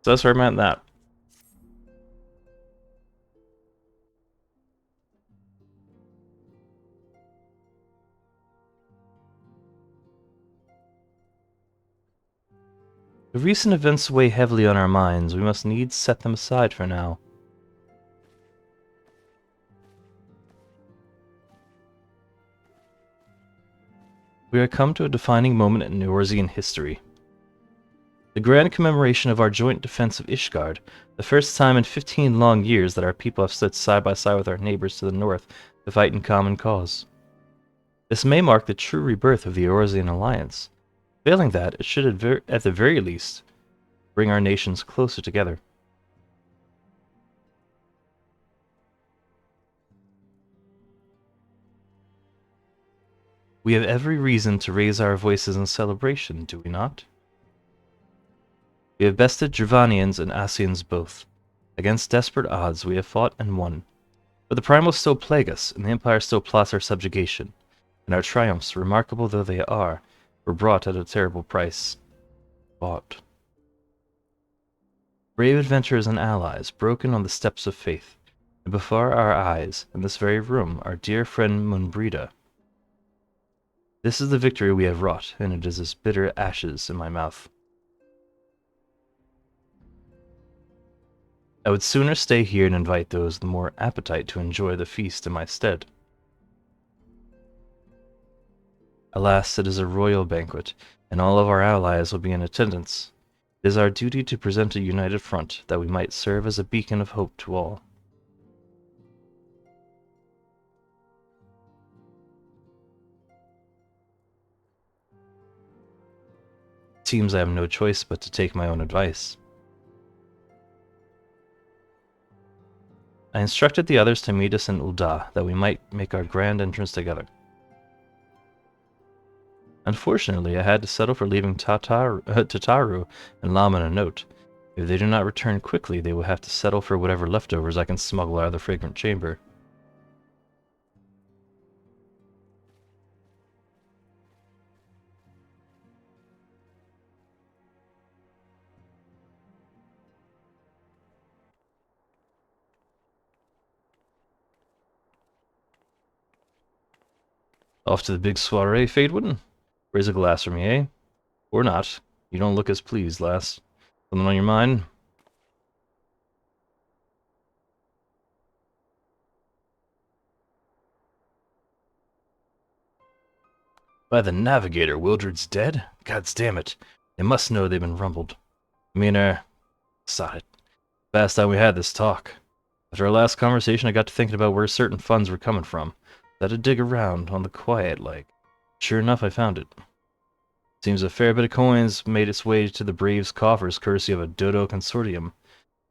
So that's where I meant that. The recent events weigh heavily on our minds. We must needs set them aside for now. We are come to a defining moment in Eorzean history. The grand commemoration of our joint defense of Ishgard, the first time in 15 long years that our people have stood side by side with our neighbors to the north to fight in common cause. This may mark the true rebirth of the Eorzean alliance. Failing that, it should at the very least bring our nations closer together. We have every reason to raise our voices in celebration, do we not? We have bested Dravanians and Asians both. Against desperate odds we have fought and won. But the primals still plague us, and the Empire still plots our subjugation, and our triumphs, remarkable though they are, were brought at a terrible price. Bought. Brave adventurers and allies, broken on the steps of faith, and before our eyes, in this very room, our dear friend Munbrida. This is the victory we have wrought, and it is as bitter ashes in my mouth. I would sooner stay here and invite those with more appetite to enjoy the feast in my stead. Alas, it is a royal banquet, and all of our allies will be in attendance. It is our duty to present a united front, that we might serve as a beacon of hope to all. It seems I have no choice but to take my own advice. I instructed the others to meet us in Ul'dah, that we might make our grand entrance together. Unfortunately, I had to settle for leaving Tataru and Laman a note. If they do not return quickly, they will have to settle for whatever leftovers I can smuggle out of the fragrant chamber. Off to the big soiree, Fadewood? Raise a glass for me, eh? Or not. You don't look as pleased, lass. Something on your mind? By the Navigator, Wildred's dead? Gods damn it. They must know they've been rumbled. I mean, sod it. Last time we had this talk. After our last conversation, I got to thinking about where certain funds were coming from. I had to dig around on the quiet, like. Sure enough, I found it. Seems a fair bit of coins made its way to the Braves' coffers courtesy of a Dodo Consortium.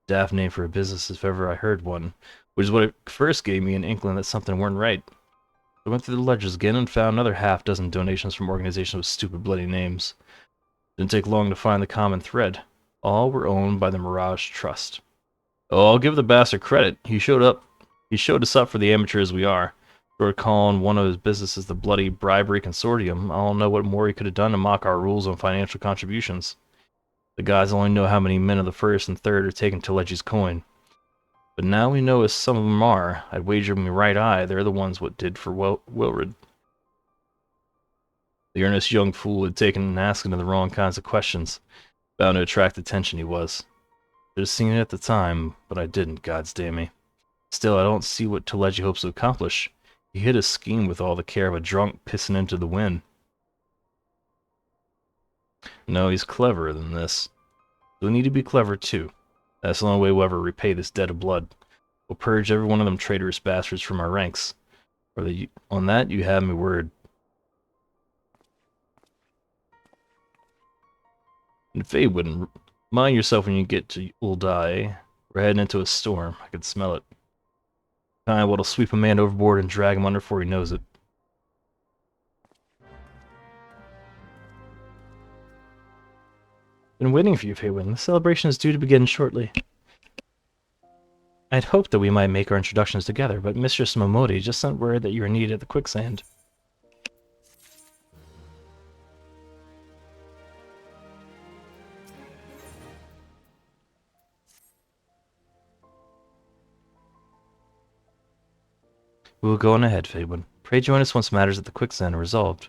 Daft name for a business if ever I heard one, which is what it first gave me an inkling that something weren't right. I went through the ledgers again and found another half-dozen donations from organizations with stupid bloody names. Didn't take long to find the common thread. All were owned by the Mirage Trust. Oh, I'll give the bastard credit. He showed us up for the amateurs we are. Short calling one of his businesses the bloody bribery consortium. I don't know what more he could have done to mock our rules on financial contributions. The guys only know how many men of the first and third are taking Telegi's coin. But now we know as some of them are, I'd wager my right eye they're the ones what did for Wilred. The earnest young fool had taken and asking the wrong kinds of questions. Bound to attract attention he was. Should have seen it at the time, but I didn't, gods damn me. Still, I don't see what Telegi hopes to accomplish. He hid his scheme with all the care of a drunk pissing into the wind. No, he's cleverer than this. We need to be clever too. That's the only way we'll ever repay this debt of blood. We'll purge every one of them traitorous bastards from our ranks. On that, you have my word. And Faye wouldn't. Mind yourself when you get to Ul'dah, eh? We're heading into a storm. I can smell it. Kind what'll sweep a man overboard and drag him under before he knows it. Been waiting for you, Faywin. The celebration is due to begin shortly. I'd hoped that we might make our introductions together, but Mistress Momodi just sent word that you are needed at the quicksand. We will go on ahead, Fadewood. Pray join us once matters at the quicksand are resolved.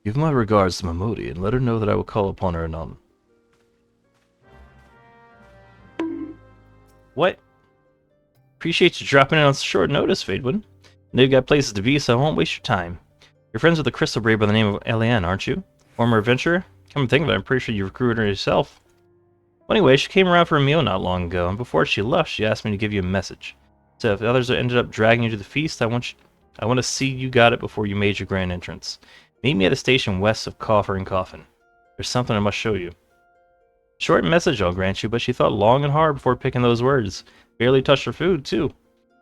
Give my regards to Mamodi and let her know that I will call upon her anon. What? Appreciate you dropping in on short notice, Fadewood. I know you've got places to be, so I won't waste your time. You're friends with a crystal brave by the name of Eliane, aren't you? Former adventurer? Come to think of it, I'm pretty sure you recruited her yourself. Well, anyway, she came around for a meal not long ago, and before she left, she asked me to give you a message. So if the others ended up dragging you to the feast, I want to see you got it before you made your grand entrance. Meet me at the station west of Coffer and Coffin. There's something I must show you. Short message, I'll grant you, but she thought long and hard before picking those words. Barely touched her food, too.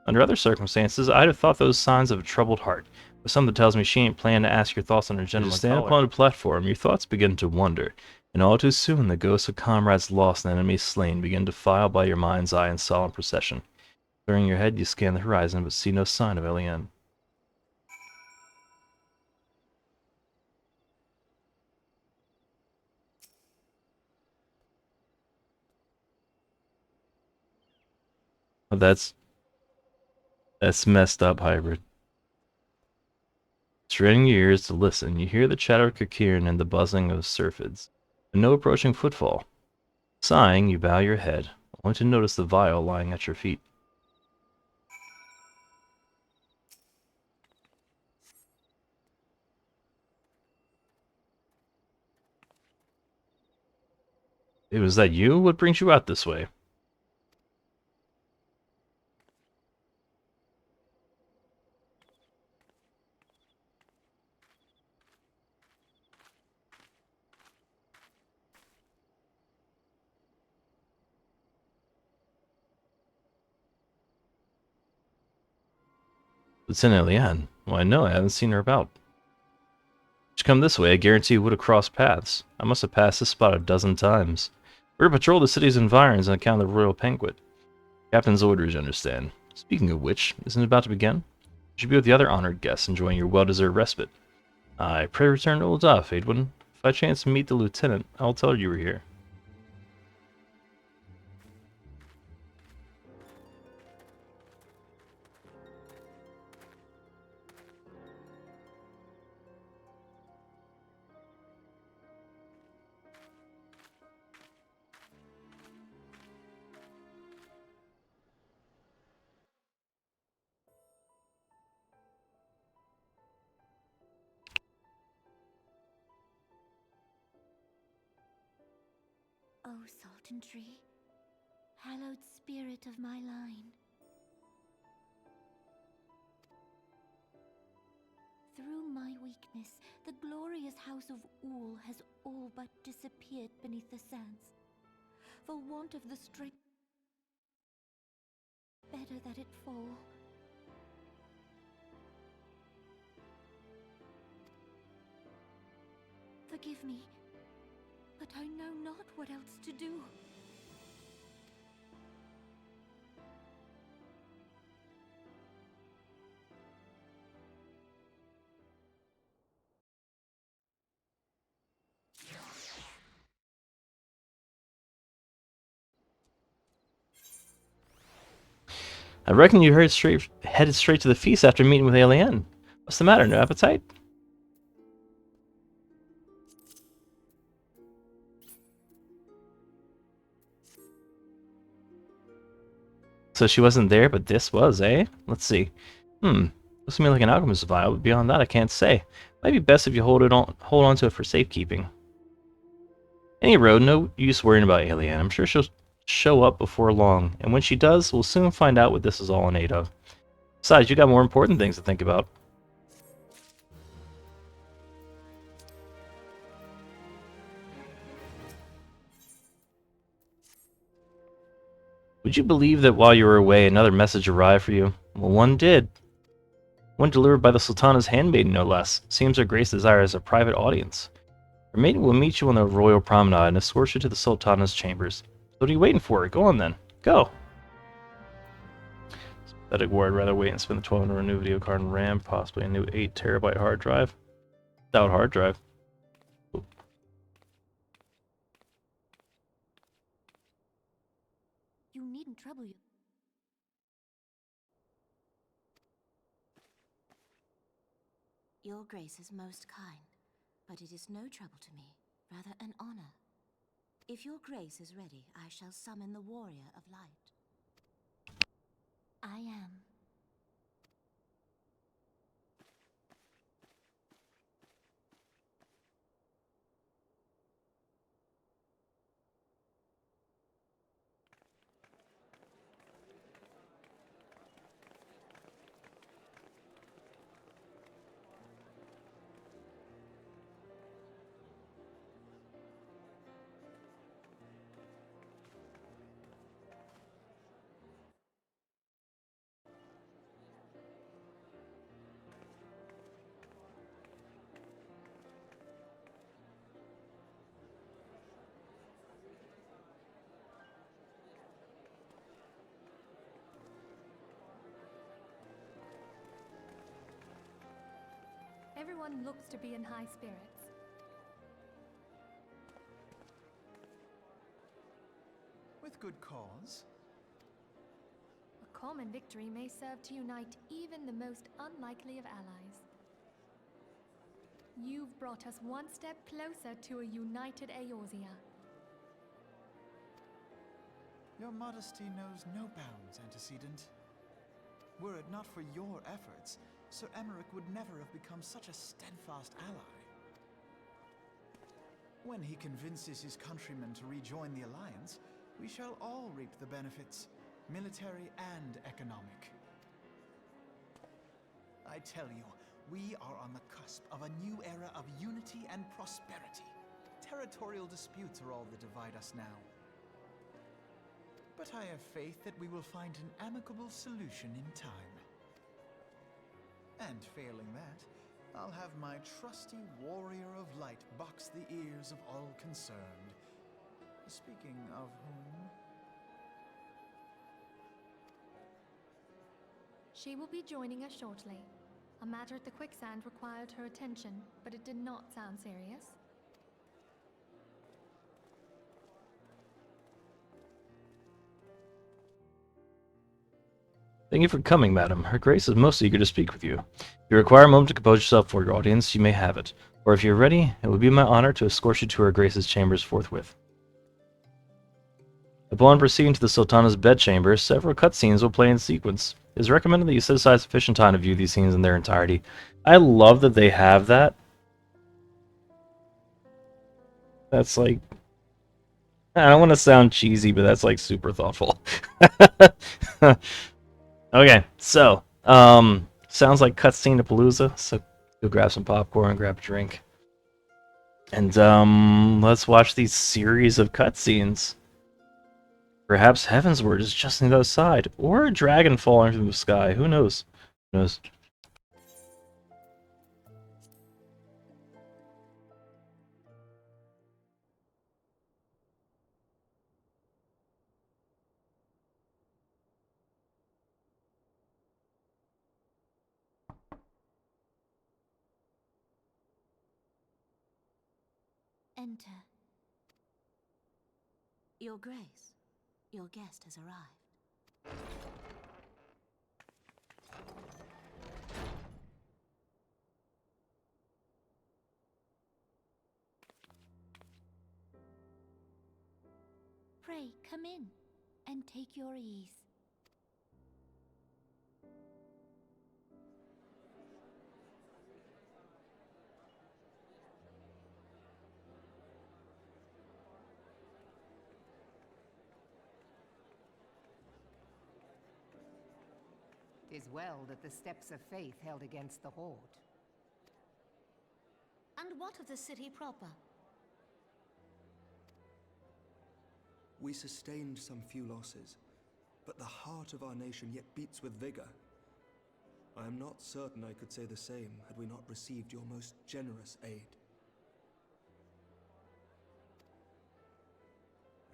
Under other circumstances, I'd have thought those signs of a troubled heart, but something tells me she ain't planning to ask your thoughts on her gentleman As you stand upon a platform, your thoughts begin to wander, and all too soon the ghosts of comrades lost and enemies slain begin to file by your mind's eye in solemn procession. Turning your head, you scan the horizon, but see no sign of Eliane. Oh, that's messed up, Hybrid. Straining your ears to listen, you hear the chatter of Kakirn and the buzzing of syrphids, but no approaching footfall. Sighing, you bow your head, only to notice the vial lying at your feet. Was that you? What brings you out this way? Lieutenant Eliane. Why, no, I haven't seen her about. She'd come this way, I guarantee you would have crossed paths. I must have passed this spot a dozen times. We're to patrol the city's environs on account of the royal banquet. Captain's orders, you understand. Speaking of which, isn't it about to begin? You should be with the other honored guests, enjoying your well-deserved respite. I pray return to Old Fadewood. If I chance to meet the lieutenant, I'll tell her you were here. O Sultan Tree, hallowed spirit of my line. Through my weakness, the glorious house of Ul has all but disappeared beneath the sands. For want of the strength, better that it fall. Forgive me, but I know not what else to do. I reckon you headed straight to the feast after meeting with Eliane. What's the matter, no appetite? So she wasn't there, but this was, eh? Let's see. Looks to me like an alchemist's vial, but beyond that I can't say. Might be best if you hold on to it for safekeeping. Any road, no use worrying about Eliane. I'm sure she'll show up before long, and when she does, we'll soon find out what this is all in aid of. Besides, you got more important things to think about. Would you believe that while you were away, another message arrived for you? Well, one did. One delivered by the Sultana's handmaiden, no less. Seems her grace desires a private audience. Her maiden will meet you on the royal promenade and escort you to the Sultana's chambers. So what are you waiting for? Go on then. Go! Pathetic word, rather wait and spend the 12 on a new video card and RAM, possibly a new 8 terabyte hard drive. Without hard drive. Ooh. You needn't trouble you. Your Grace is most kind, but it is no trouble to me, rather an honor. If your Grace is ready, I shall summon the Warrior of Light. I am. Everyone looks to be in high spirits. With good cause. A common victory may serve to unite even the most unlikely of allies. You've brought us one step closer to a united Eorzea. Your modesty knows no bounds, antecedent. Were it not for your efforts, Sir Emmerich would never have become such a steadfast ally. When he convinces his countrymen to rejoin the Alliance, we shall all reap the benefits, military and economic. I tell you, we are on the cusp of a new era of unity and prosperity. Territorial disputes are all that divide us now. But I have faith that we will find an amicable solution in time. And failing that, I'll have my trusty Warrior of Light box the ears of all concerned. Speaking of whom... She will be joining us shortly. A matter at the quicksand required her attention, but it did not sound serious. Thank you for coming, madam. Her Grace is most eager to speak with you. If you require a moment to compose yourself for your audience, you may have it. Or if you're ready, it would be my honor to escort you to Her Grace's chambers forthwith. Upon proceeding to the Sultana's bedchamber, several cutscenes will play in sequence. It is recommended that you set aside sufficient time to view these scenes in their entirety. I love that they have that. That's like... I don't want to sound cheesy, but that's like super thoughtful. Okay, so, sounds like cutscene to Palooza, so go grab some popcorn, grab a drink. And, let's watch these series of cutscenes. Perhaps Heavensward is just on the other side, or a dragon falling from the sky, who knows? Who knows? Enter. Your Grace, your guest has arrived. Pray, come in, and take your ease. Tis well that the steps of faith held against the Horde. And what of the city proper? We sustained some few losses, but the heart of our nation yet beats with vigor. I am not certain I could say the same had we not received your most generous aid.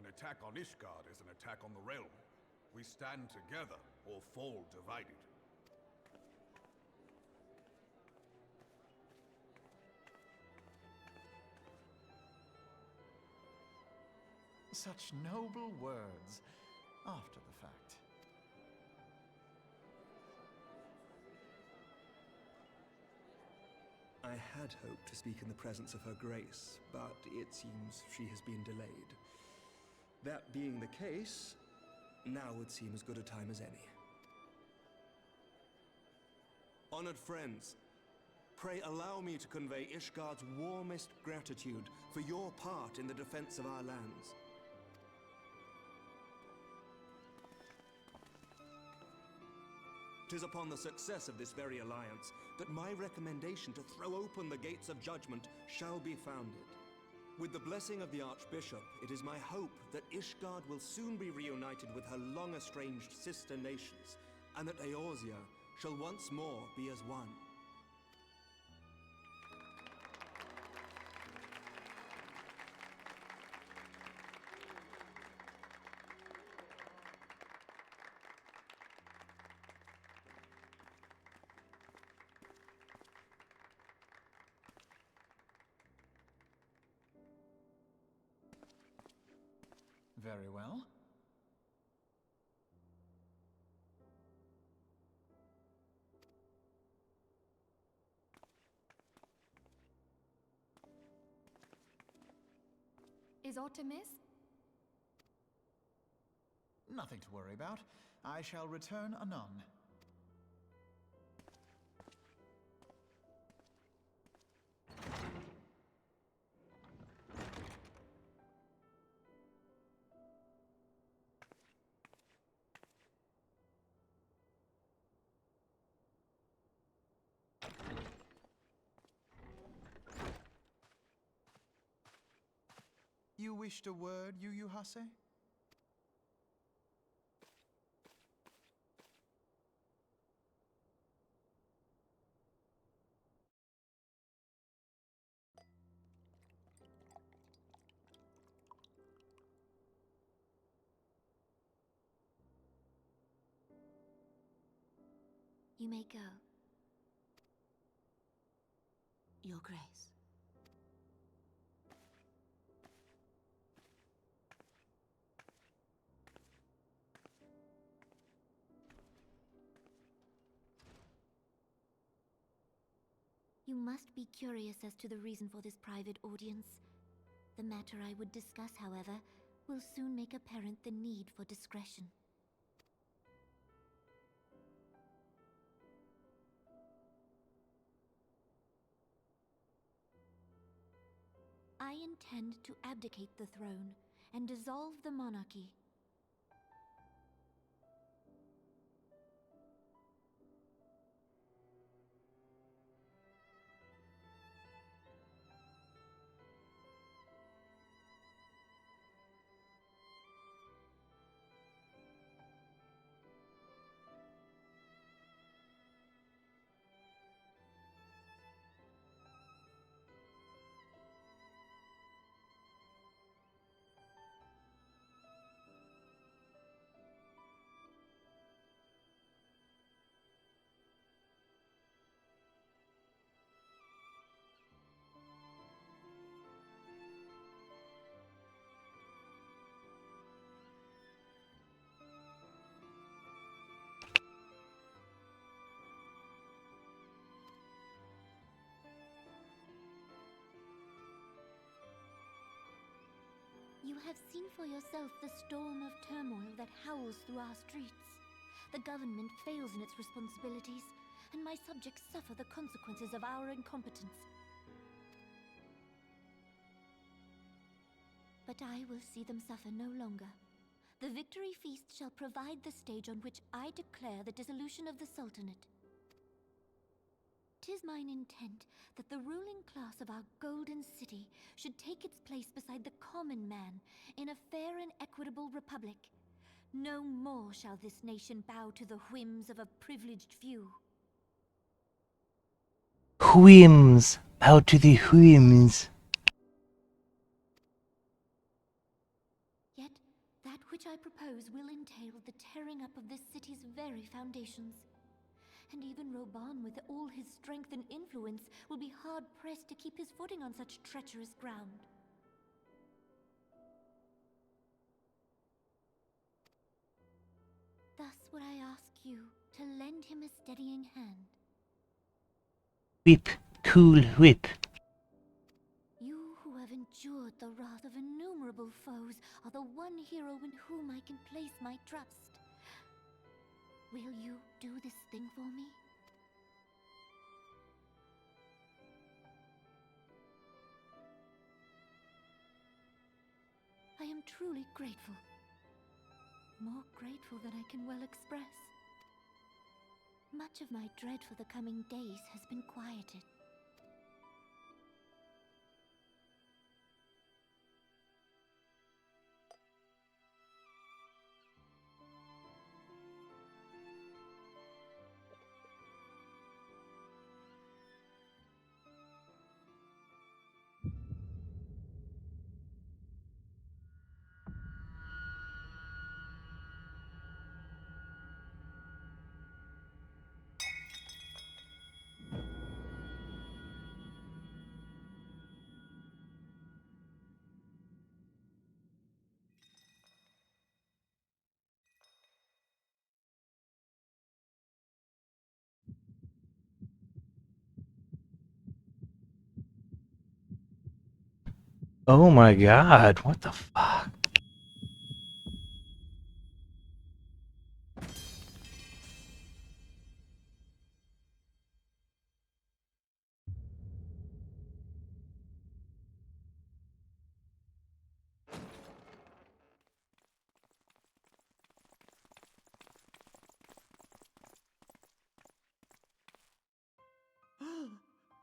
An attack on Ishgard is an attack on the realm. We stand together or fall divided. Such noble words. after the fact. I had hoped to speak in the presence of Her Grace, but it seems she has been delayed. That being the case, now would seem as good a time as any. Honored friends, pray allow me to convey Ishgard's warmest gratitude for your part in the defense of our lands. 'Tis upon the success of this very alliance that my recommendation to throw open the gates of judgment shall be founded. With the blessing of the Archbishop, it is my hope that Ishgard will soon be reunited with her long-estranged sister nations, and that Eorzea shall once more be as one. Very well. Is aught amiss? Nothing to worry about. I shall return anon. You wished a word, Yu Yu Hase? You may go. Your Grace. You must be curious as to the reason for this private audience. The matter I would discuss, however, will soon make apparent the need for discretion. I intend to abdicate the throne and dissolve the monarchy. You have seen for yourself the storm of turmoil that howls through our streets. The government fails in its responsibilities, and my subjects suffer the consequences of our incompetence. But I will see them suffer no longer. The victory feast shall provide the stage on which I declare the dissolution of the Sultanate. 'Tis mine intent that the ruling class of our golden city should take its place beside the common man in a fair and equitable republic. No more shall this nation bow to the whims of a privileged few. Whims! Bow to the whims! Yet, that which I propose will entail the tearing up of this city's very foundations. And even Roban, with all his strength and influence, will be hard-pressed to keep his footing on such treacherous ground. you to lend him a steadying hand. Whip, cool whip. You who have endured the wrath of innumerable foes are the one hero in whom I can place my trust. Will you do this thing for me? I am truly grateful. More grateful than I can well express. Much of my dread for the coming days has been quieted. Oh my god, what the fuck?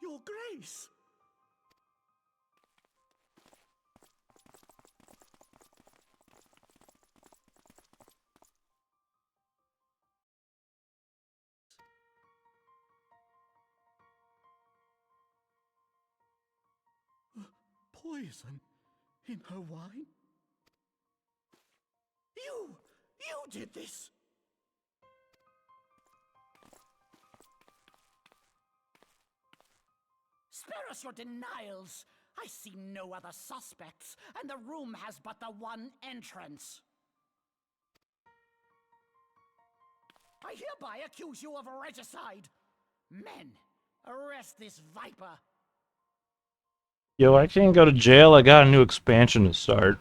Your Grace! Poison in her wine? You did this! Spare us your denials! I see no other suspects, and the room has but the one entrance. I hereby accuse you of regicide. Men, arrest this viper. Yo, I can't go to jail. I got a new expansion to start.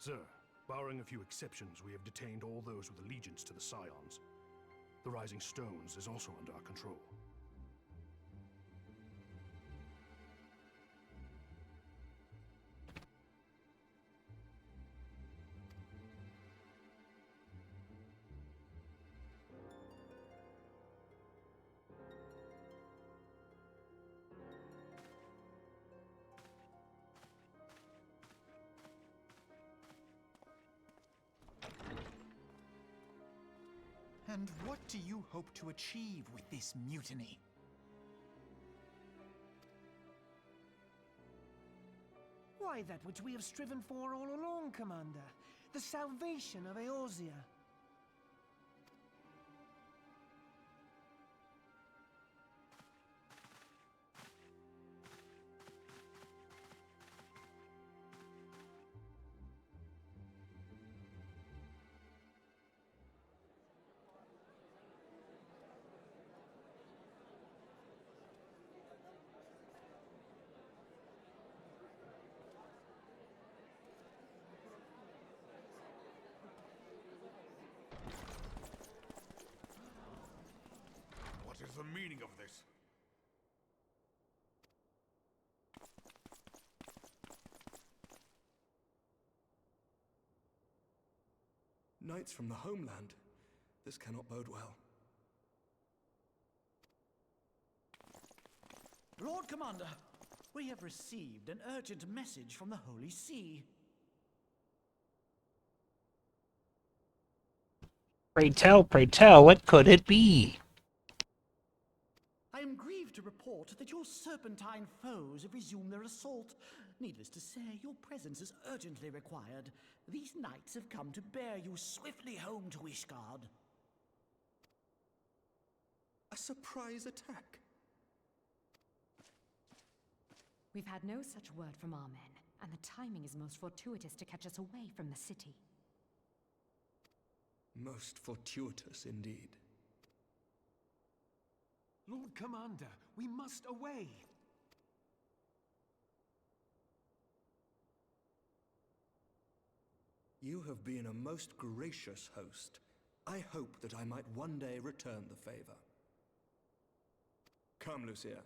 Sir, barring a few exceptions, we have detained all those with allegiance to the Scions. The Rising Stones is also under our control. And what do you hope to achieve with this mutiny? Why, that which we have striven for all along, Commander. The salvation of Eorzea. What is the meaning of this? Knights from the homeland. This cannot bode well. Lord Commander, we have received an urgent message from the Holy See. Pray tell, what could it be? I am grieved to report that your serpentine foes have resumed their assault. Needless to say, your presence is urgently required. These knights have come to bear you swiftly home to Ishgard. A surprise attack? We've had no such word from our men, and the timing is most fortuitous to catch us away from the city. Most fortuitous indeed. Lord Commander, we must away! You have been a most gracious host. I hope that I might one day return the favor. Come, Lucia.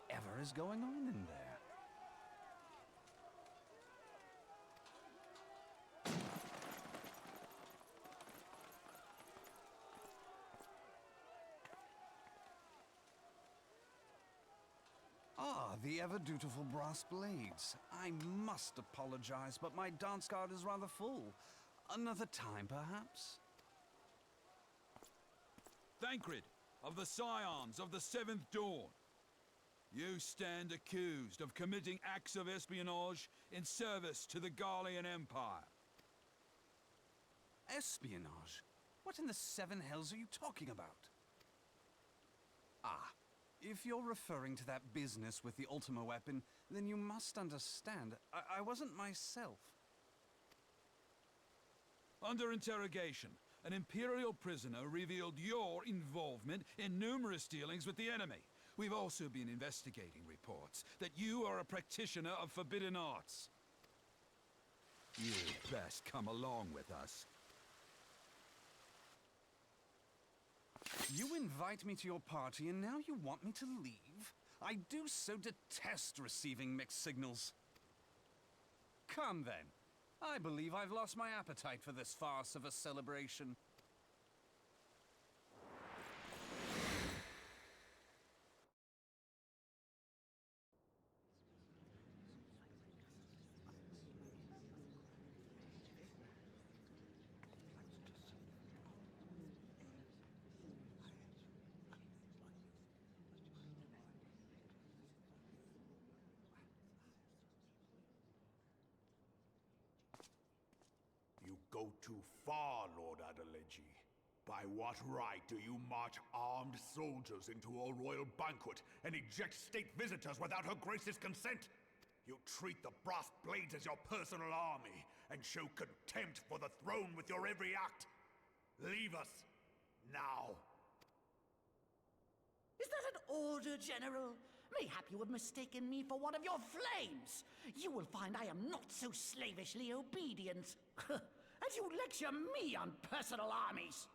Whatever is going on in there? Ah, the ever-dutiful brass blades. I must apologize, but my dance card is rather full. Another time, perhaps? Thancred, of the Scions of the Seventh Dawn. You stand accused of committing acts of espionage in service to the Garlean Empire. Espionage? What in the seven hells are you talking about? Ah, if you're referring to that business with the Ultima weapon, then you must understand, I wasn't myself. Under interrogation, an Imperial prisoner revealed your involvement in numerous dealings with the enemy. We've also been investigating reports that you are a practitioner of forbidden arts. You'd best come along with us. You invite me to your party and now you want me to leave? I do so detest receiving mixed signals. Come then. I believe I've lost my appetite for this farce of a celebration. You go too far, Lord Adeleji. By what right do you march armed soldiers into a royal banquet and eject state visitors without her grace's consent? You treat the brass blades as your personal army and show contempt for the throne with your every act. Leave us now. Is that an order, General? Mayhap you have mistaken me for one of your flames. You will find I am not so slavishly obedient. As you lecture me on personal armies.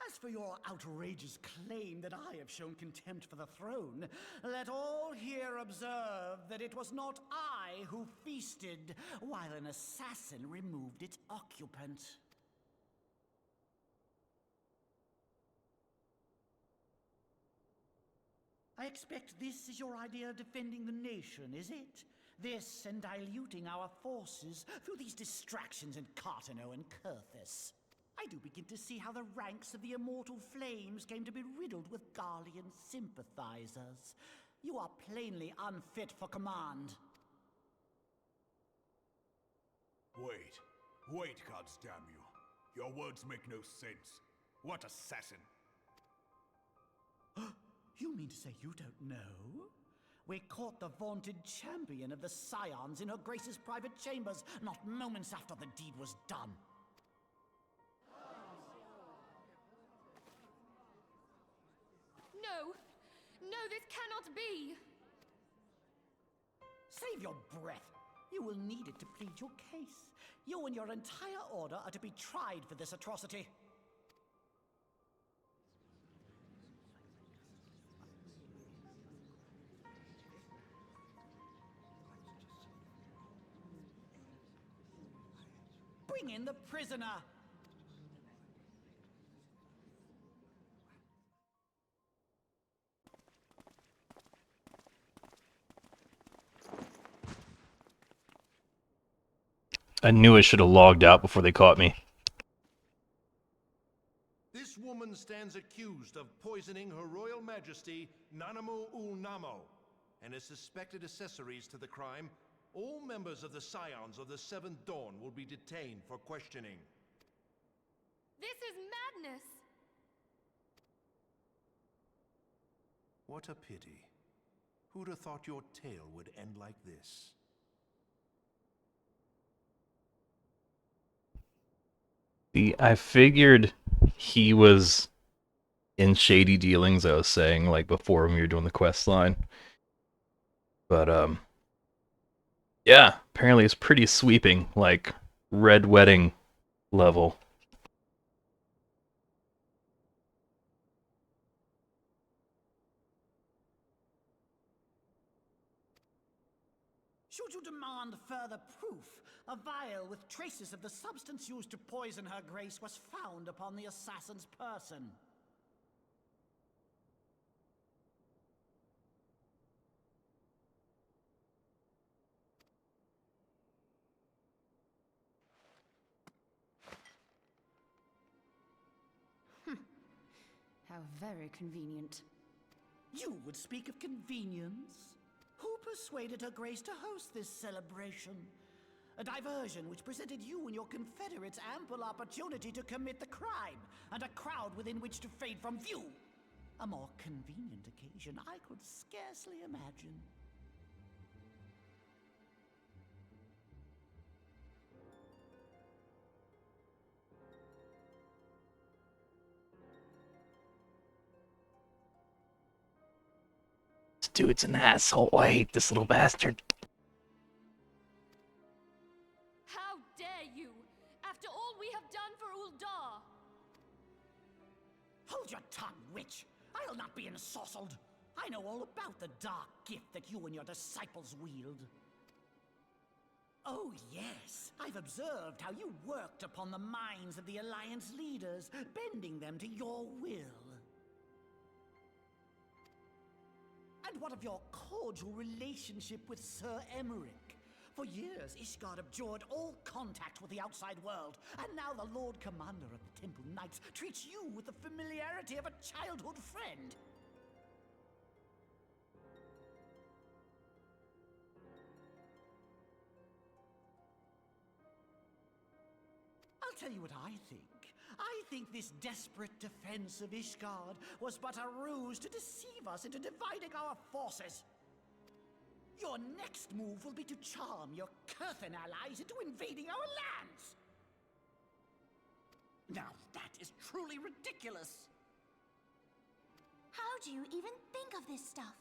As for your outrageous claim that I have shown contempt for the throne, let all here observe that it was not I who feasted while an assassin removed its occupant. I expect this is your idea of defending the nation, is it? This and diluting our forces through these distractions in Cartano and Kurthis. I do begin to see how the ranks of the Immortal Flames came to be riddled with Garlean sympathizers. You are plainly unfit for command. Wait, goddamn you. Your words make no sense. What assassin? You mean to say you don't know? We caught the vaunted champion of the Scions in her Grace's private chambers, not moments after the deed was done. No! No, this cannot be! Save your breath. You will need it to plead your case. You and your entire order are to be tried for this atrocity. Bring in the prisoner! I knew I should have logged out before they caught me. This woman stands accused of poisoning Her Royal Majesty Nanamu ul Namo and is suspected accessories to the crime. All members of the Scions of the Seventh Dawn will be detained for questioning. This is madness! What a pity. Who'd have thought your tale would end like this? See, I figured he was in shady dealings, I was saying, like before when we were doing the quest line. But, yeah, apparently it's pretty sweeping, like Red Wedding level. Should you demand further proof, a vial with traces of the substance used to poison her grace was found upon the assassin's person. How very convenient. You would speak of convenience? Who persuaded her grace to host this celebration? A diversion which presented you and your confederates ample opportunity to commit the crime, and a crowd within which to fade from view. A more convenient occasion I could scarcely imagine. This dude's an asshole. I hate this little bastard. How dare you! After all we have done for Uldar! Hold your tongue, witch! I'll not be ensorcelled! I know all about the dark gift that you and your disciples wield. Oh yes, I've observed how you worked upon the minds of the Alliance leaders, bending them to your will. And what of your cordial relationship with Sir Emmerich? For years, Ishgard abjured all contact with the outside world, and now the Lord Commander of the Temple Knights treats you with the familiarity of a childhood friend. I'll tell you what I think. I think this desperate defense of Ishgard was but a ruse to deceive us into dividing our forces. Your next move will be to charm your Kurthan allies into invading our lands. Now that is truly ridiculous. How do you even think of this stuff?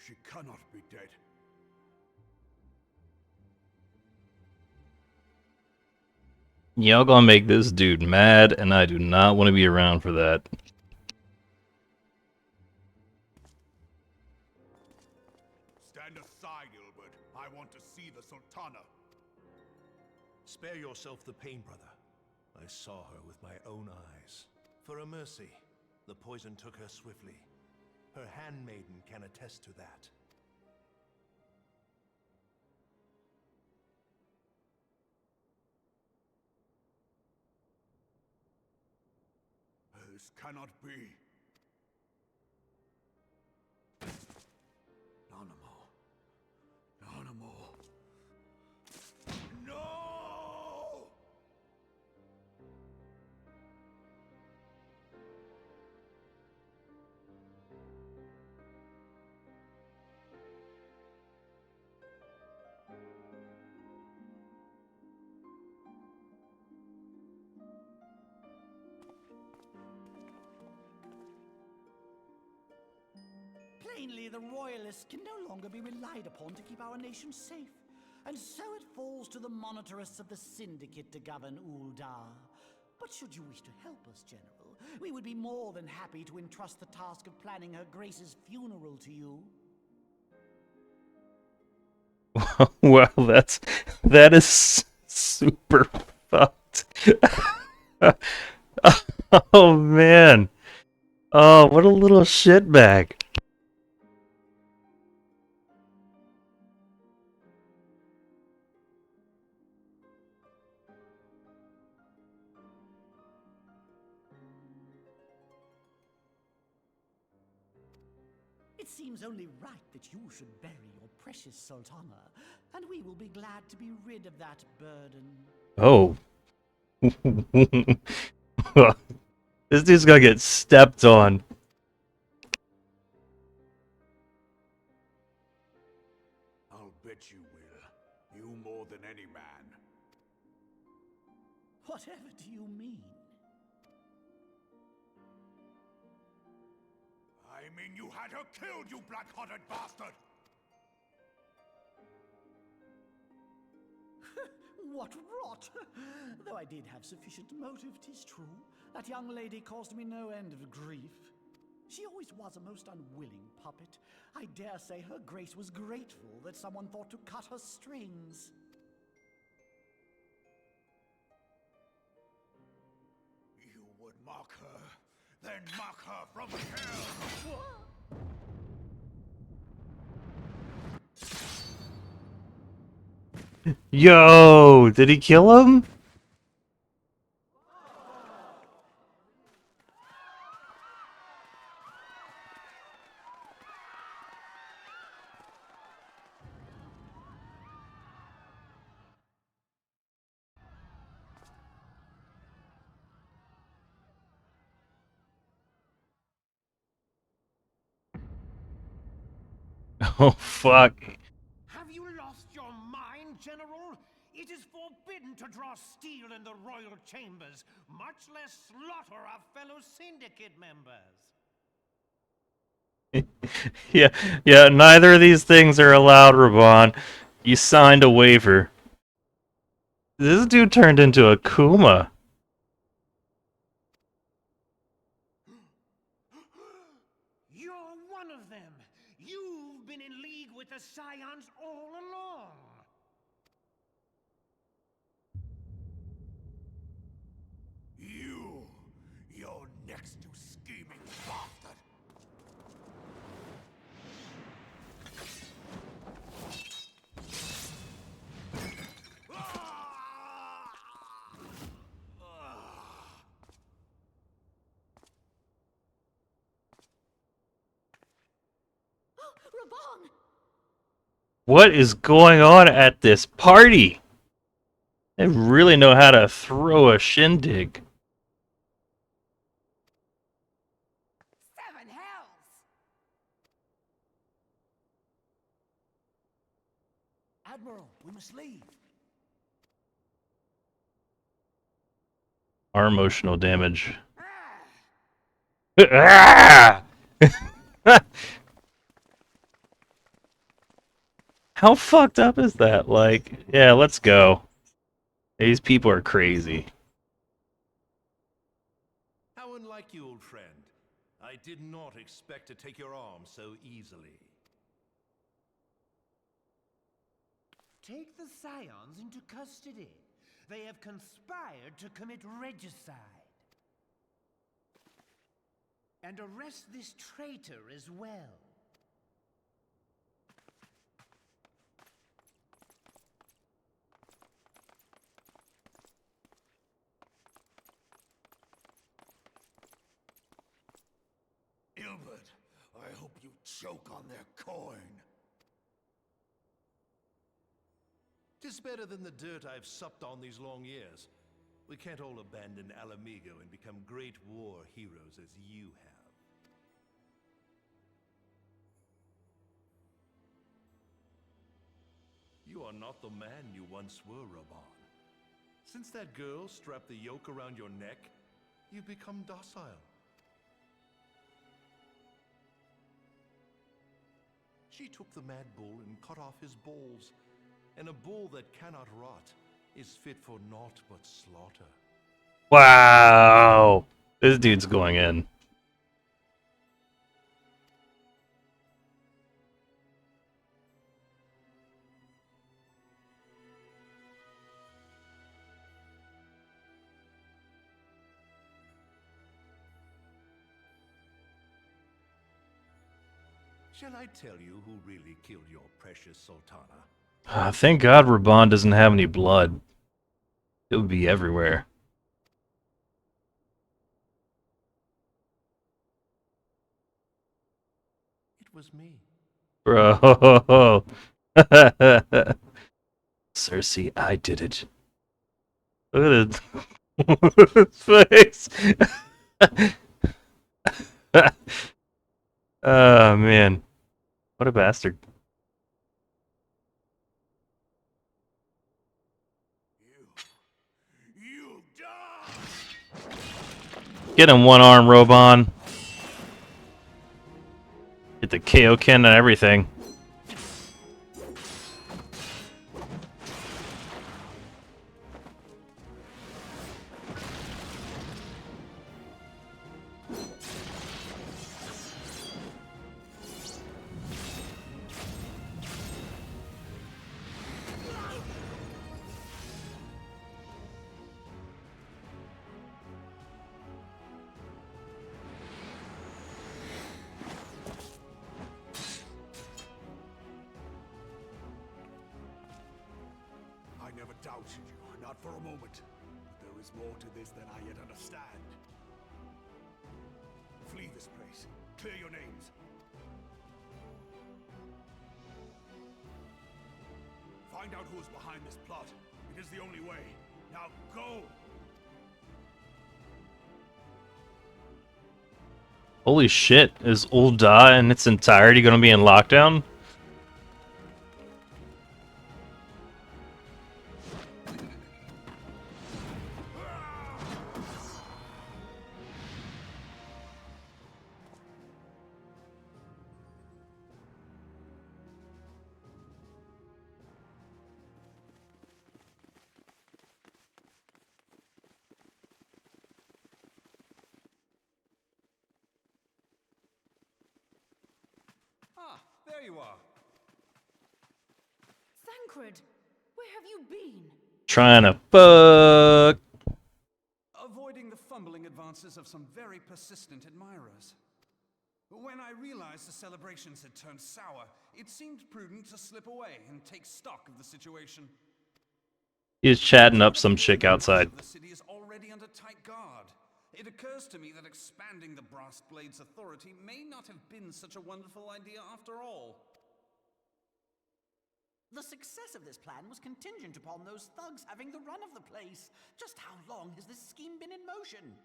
She cannot be dead. Y'all gonna make this dude mad, and I do not want to be around for that. Stand aside, Ilbert. I want to see the Sultana. Spare yourself the pain, brother. I saw her with my own eyes. For a mercy, the poison took her swiftly. Her handmaiden can attest to that. This cannot be. Nanamo. No! Plainly, the Royalists can no longer be relied upon to keep our nation safe. And so it falls to the monitorists of the Syndicate to govern Uldar. But should you wish to help us, General, we would be more than happy to entrust the task of planning Her Grace's funeral to you. Well, that is super fucked. Oh man. Oh, what a little shitbag. It seems only right that you should bury your precious Sultana, and we will be glad to be rid of that burden. Oh. This dude's gonna get stepped on. I'll bet you will. You more than any man. Whatever do you mean? I mean you had her killed, you black-hearted bastard! What rot! Though I did have sufficient motive, 'tis true. That young lady caused me no end of grief. She always was a most unwilling puppet. I dare say Her Grace was grateful that someone thought to cut her strings. You would mock her, then mock her from hell! Yo, did he kill him? Oh fuck. Have you lost your mind, General? It is forbidden to draw steel in the royal chambers, much less slaughter our fellow syndicate members. Yeah, neither of these things are allowed, Raban. You signed a waiver. This dude turned into a Kuma. You're one of them. You've been in league with the Scions all along. You're next to scheming bastard! Raban! What is going on at this party? They really know how to throw a shindig. Seven hells! Admiral, we must leave. Our emotional damage. Ah! How fucked up is that? Like, yeah, let's go. These people are crazy. How unlike you, old friend. I did not expect to take your arm so easily. Take the Scions into custody. They have conspired to commit regicide. And arrest this traitor as well. Ilbert, I hope you choke on their coin. Tis better than the dirt I've supped on these long years. We can't all abandon Alamigo and become great war heroes as you have. You are not the man you once were, Raban. Since that girl strapped the yoke around your neck, you've become docile. She took the mad bull and cut off his balls. And a bull that cannot rot is fit for naught but slaughter. Wow. This dude's going in. Shall I tell you who really killed your precious Sultana? Thank God Raban doesn't have any blood. It would be everywhere. It was me. Bro. Cersei, I did it. Look at his face. Oh, man. What a bastard. Get him, one arm, Roban. Get the Kaioken and everything. Doubted you, not for a moment. But there is more to this than I yet understand. Flee this place. Clear your names. Find out who is behind this plot. It is the only way. Now go! Holy shit, is Ul'dah in its entirety gonna be in lockdown? There you are. Thancred, where have you been? Trying to fuck. Avoiding the fumbling advances of some very persistent admirers. When I realized the celebrations had turned sour, it seemed prudent to slip away and take stock of the situation. He's chatting up some chick outside. The city is already under tight guard. It occurs to me that expanding the Brass Blade's authority may not have been such a wonderful idea after all. The success of this plan was contingent upon those thugs having the run of the place. Just how long has this scheme been in motion?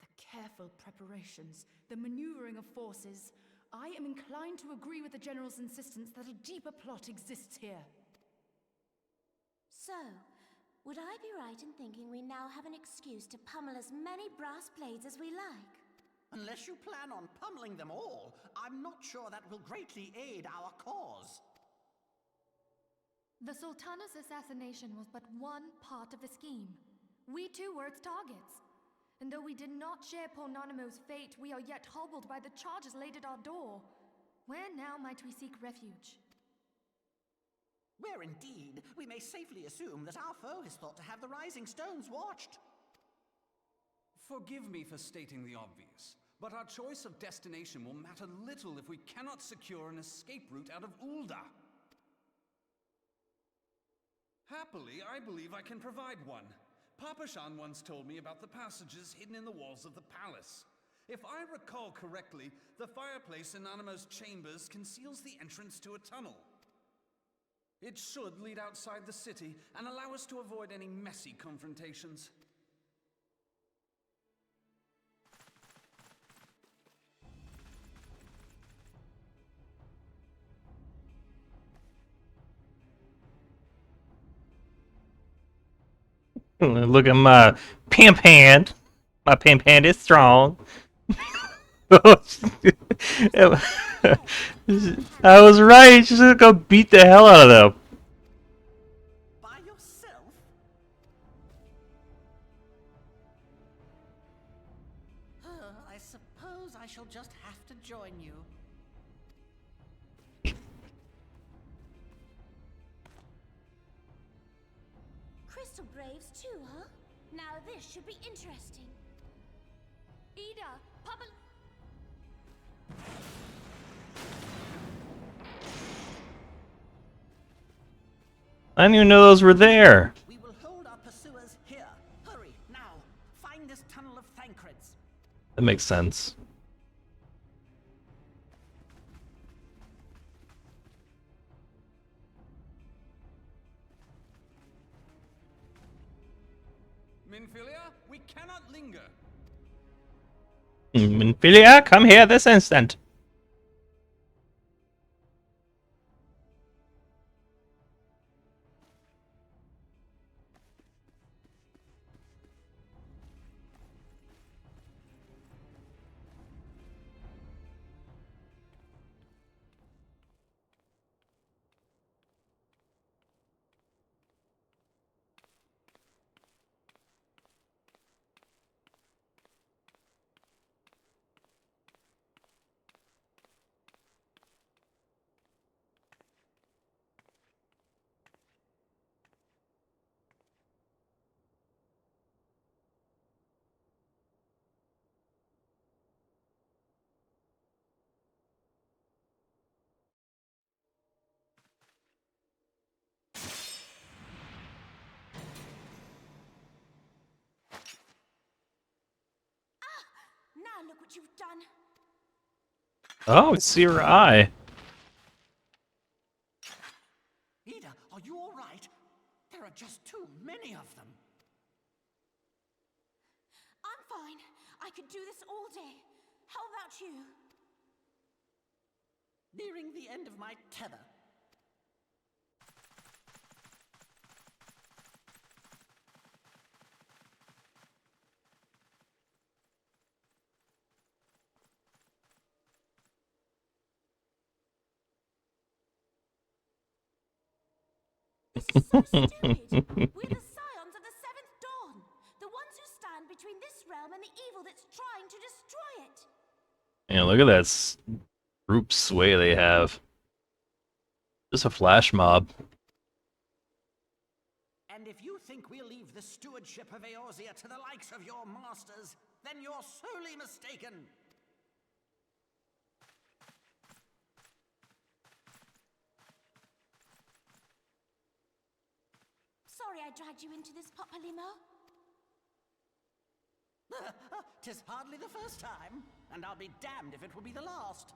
The careful preparations, the maneuvering of forces. I am inclined to agree with the General's insistence that a deeper plot exists here. So, would I be right in thinking we now have an excuse to pummel as many brass blades as we like? Unless you plan on pummeling them all, I'm not sure that will greatly aid our cause. The Sultana's assassination was but one part of the scheme. We too were its targets. And though we did not share Ponanimo's fate, we are yet hobbled by the charges laid at our door. Where now might we seek refuge? Where indeed, we may safely assume that our foe is thought to have the Rising Stones watched. Forgive me for stating the obvious, but our choice of destination will matter little if we cannot secure an escape route out of Ul'dah. Happily, I believe I can provide one. Papashan once told me about the passages hidden in the walls of the palace. If I recall correctly, the fireplace in Animo's chambers conceals the entrance to a tunnel. It should lead outside the city and allow us to avoid any messy confrontations. Look at my pimp hand. My pimp hand is strong. I was right. She's gonna go beat the hell out of them. By yourself? I suppose I shall just have to join you. Crystal Graves too, huh? Now this should be interesting. Ida, Papa... I didn't even know those were there. We will hold our pursuers here. Hurry, now. Find this tunnel of Thancreds. That makes sense. Minfilia, we cannot linger. Minfilia, come here this instant. Now look what you've done. Oh, it's your eye. Ida, are you all right? There are just too many of them. I'm fine. I could do this all day. How about you? Nearing the end of my tether. This is so stupid. We're the scions of the Seventh Dawn. The ones who stand between this realm and the evil that's trying to destroy it. Yeah, look at that group sway they have. Just a flash mob. And if you think we'll leave the stewardship of Eorzea to the likes of your masters, then you're sorely mistaken. Sorry I dragged you into this, Popalimo. 'Tis hardly the first time, and I'll be damned if it will be the last.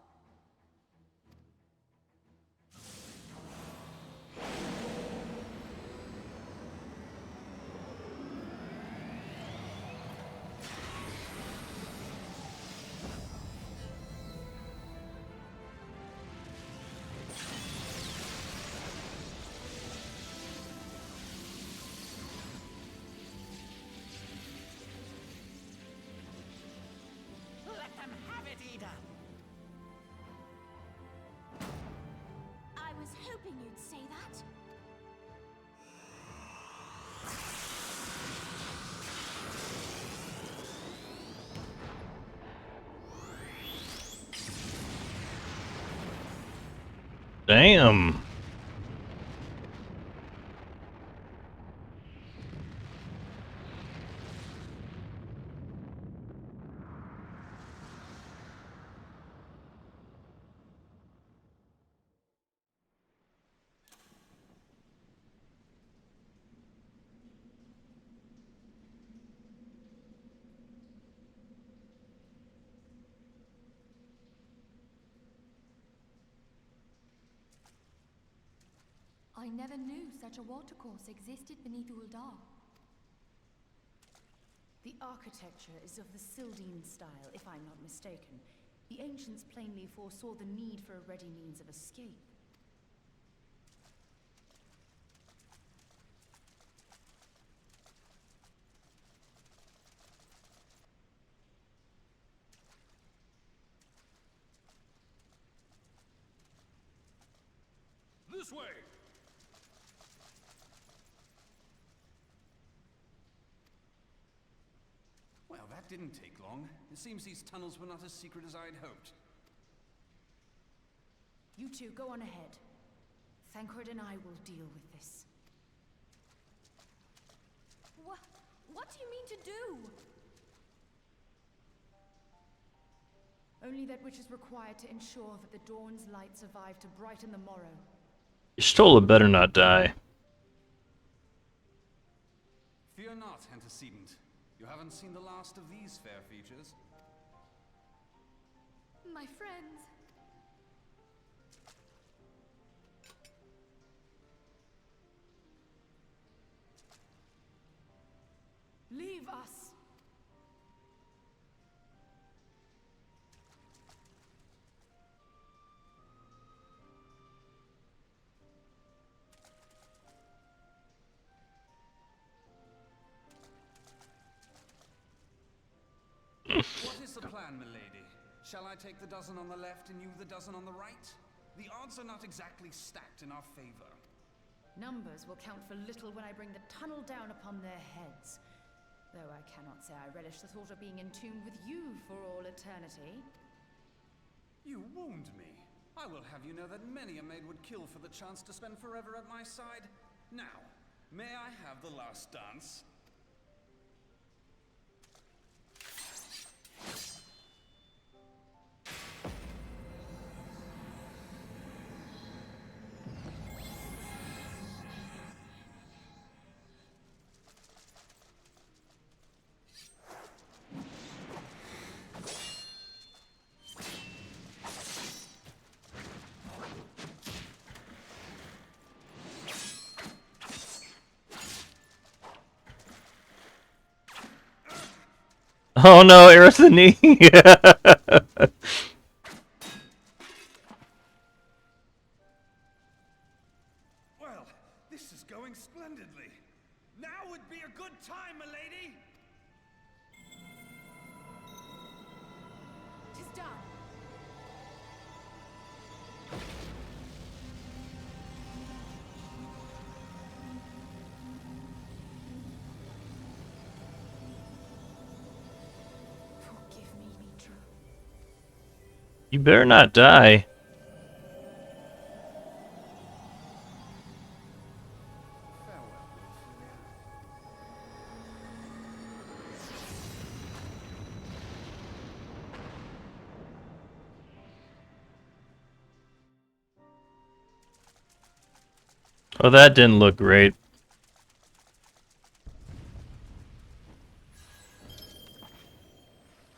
Let them have it, Ida! I was hoping you'd say that. Damn. I never knew such a watercourse existed beneath Uldar. The architecture is of the Sildine style, if I'm not mistaken. The ancients plainly foresaw the need for a ready means of escape. This way! Well, that didn't take long. It seems these tunnels were not as secret as I'd hoped. You two, go on ahead. Thancred and I will deal with this. What do you mean to do? Only that which is required to ensure that the dawn's light survive to brighten the morrow. Y'shtola better not die. Fear not, antecedent. You haven't seen the last of these fair features. My friends. Leave us! What is the plan, milady? Shall I take the dozen on the left and you the dozen on the right? The odds are not exactly stacked in our favor. Numbers will count for little when I bring the tunnel down upon their heads. Though I cannot say I relish the thought of being in tune with you for all eternity. You wound me. I will have you know that many a maid would kill for the chance to spend forever at my side. Now, may I have the last dance? Oh no, Erythony! Well, this is going splendidly. Now would be a good time, milady! Tis done. Forgive me, Mitra. You better not die. Oh, that didn't look great.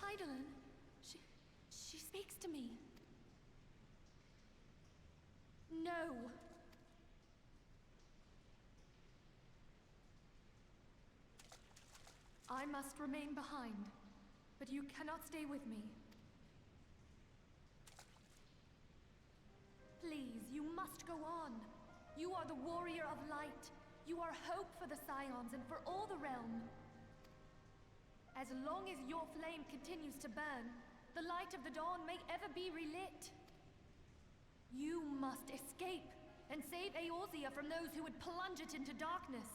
Heidelin, she speaks to me. No. I must remain behind, but you cannot stay with me. Please, you must go on. You are the warrior of light. You are hope for the Scions and for all the realm. As long as your flame continues to burn, the light of the dawn may ever be relit. You must escape and save Eorzea from those who would plunge it into darkness.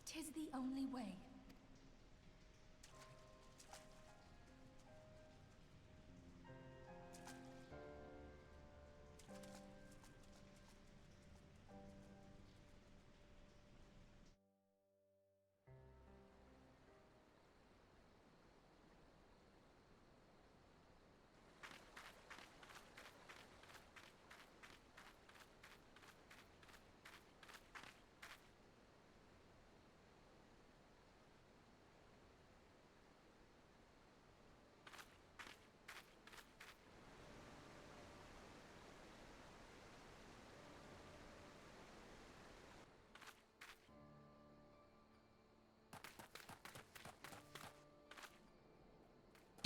Tis the only way.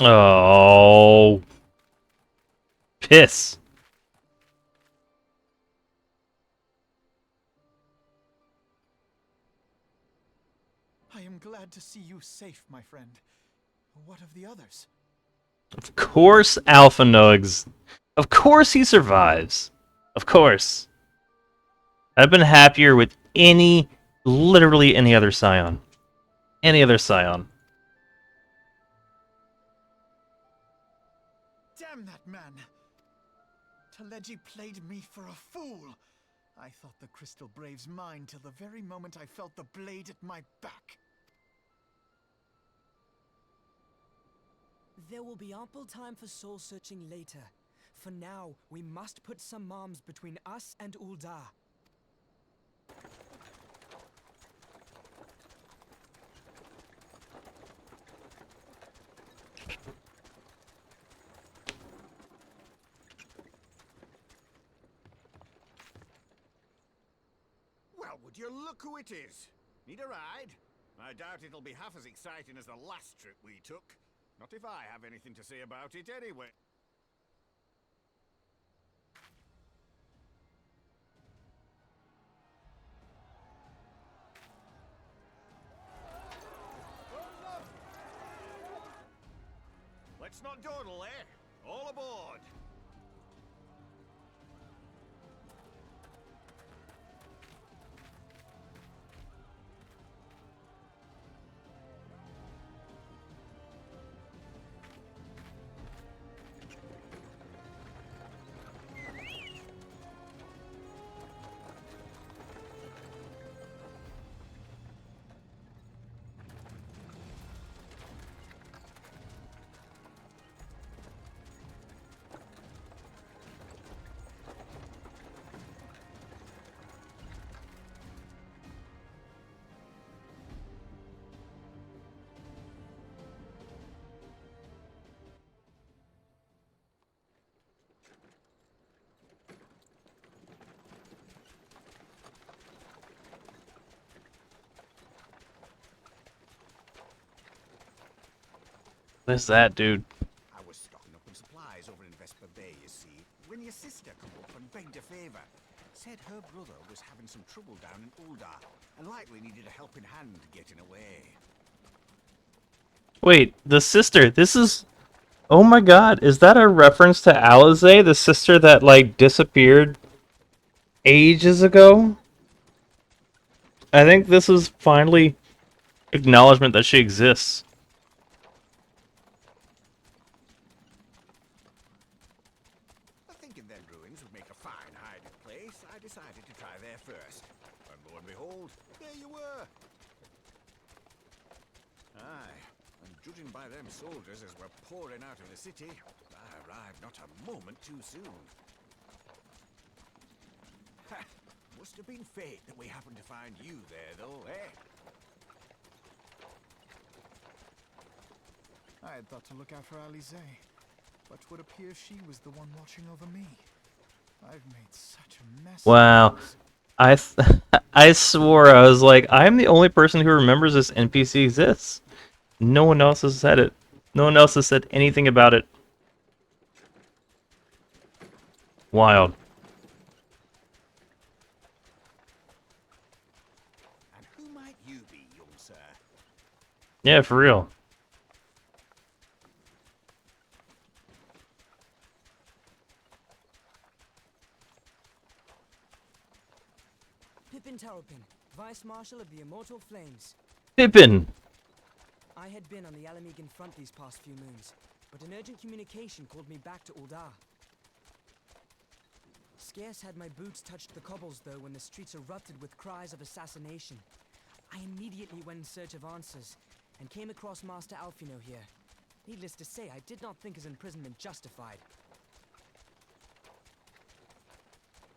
Oh. Piss. I am glad to see you safe, my friend. What of the others? Of course Alpha Nugs. Of course he survives. Of course. I've been happier with literally any other Scion. Any other Scion. Damn that man! Taleji played me for a fool! I thought the Crystal Brave's mine till the very moment I felt the blade at my back. There will be ample time for soul-searching later. For now, we must put some arms between us and Ul'dah. Well, would you look who it is? Need a ride? I doubt it'll be half as exciting as the last trip we took. Not if I have anything to say about it anyway. Let's not dawdle, eh? All aboard! What's that, dude? I was stocking up on supplies over in Vesper Bay, you see, when your sister come up and begged a favor. Said her brother was having some trouble down in Ul'dah, and likely needed a helping hand getting away. Wait, the sister. This is... Oh my god, is that a reference to Alizé, the sister that, like, disappeared ages ago? I think this is finally acknowledgement that she exists. Thinking them ruins would make a fine hiding place, I decided to try there first. And lo and behold, there you were. Aye, and judging by them soldiers as were pouring out of the city, I arrived not a moment too soon. Ha! Must have been fate that we happened to find you there, though, eh? I had thought to look out for Alizé, but would appear she was the one watching over me. I've made such a mess. Wow. I swore, I was like, I'm the only person who remembers this NPC exists. No one else has said it. No one else has said anything about it. Wild. And who might you be, young sir? Yeah, for real. Pippin Terrapin, Vice Marshal of the Immortal Flames. Pippin! I had been on the Alamegan front these past few moons, but an urgent communication called me back to Ul'dah. Scarce had my boots touched the cobbles, though, when the streets erupted with cries of assassination. I immediately went in search of answers, and came across Master Alfino here. Needless to say, I did not think his imprisonment justified.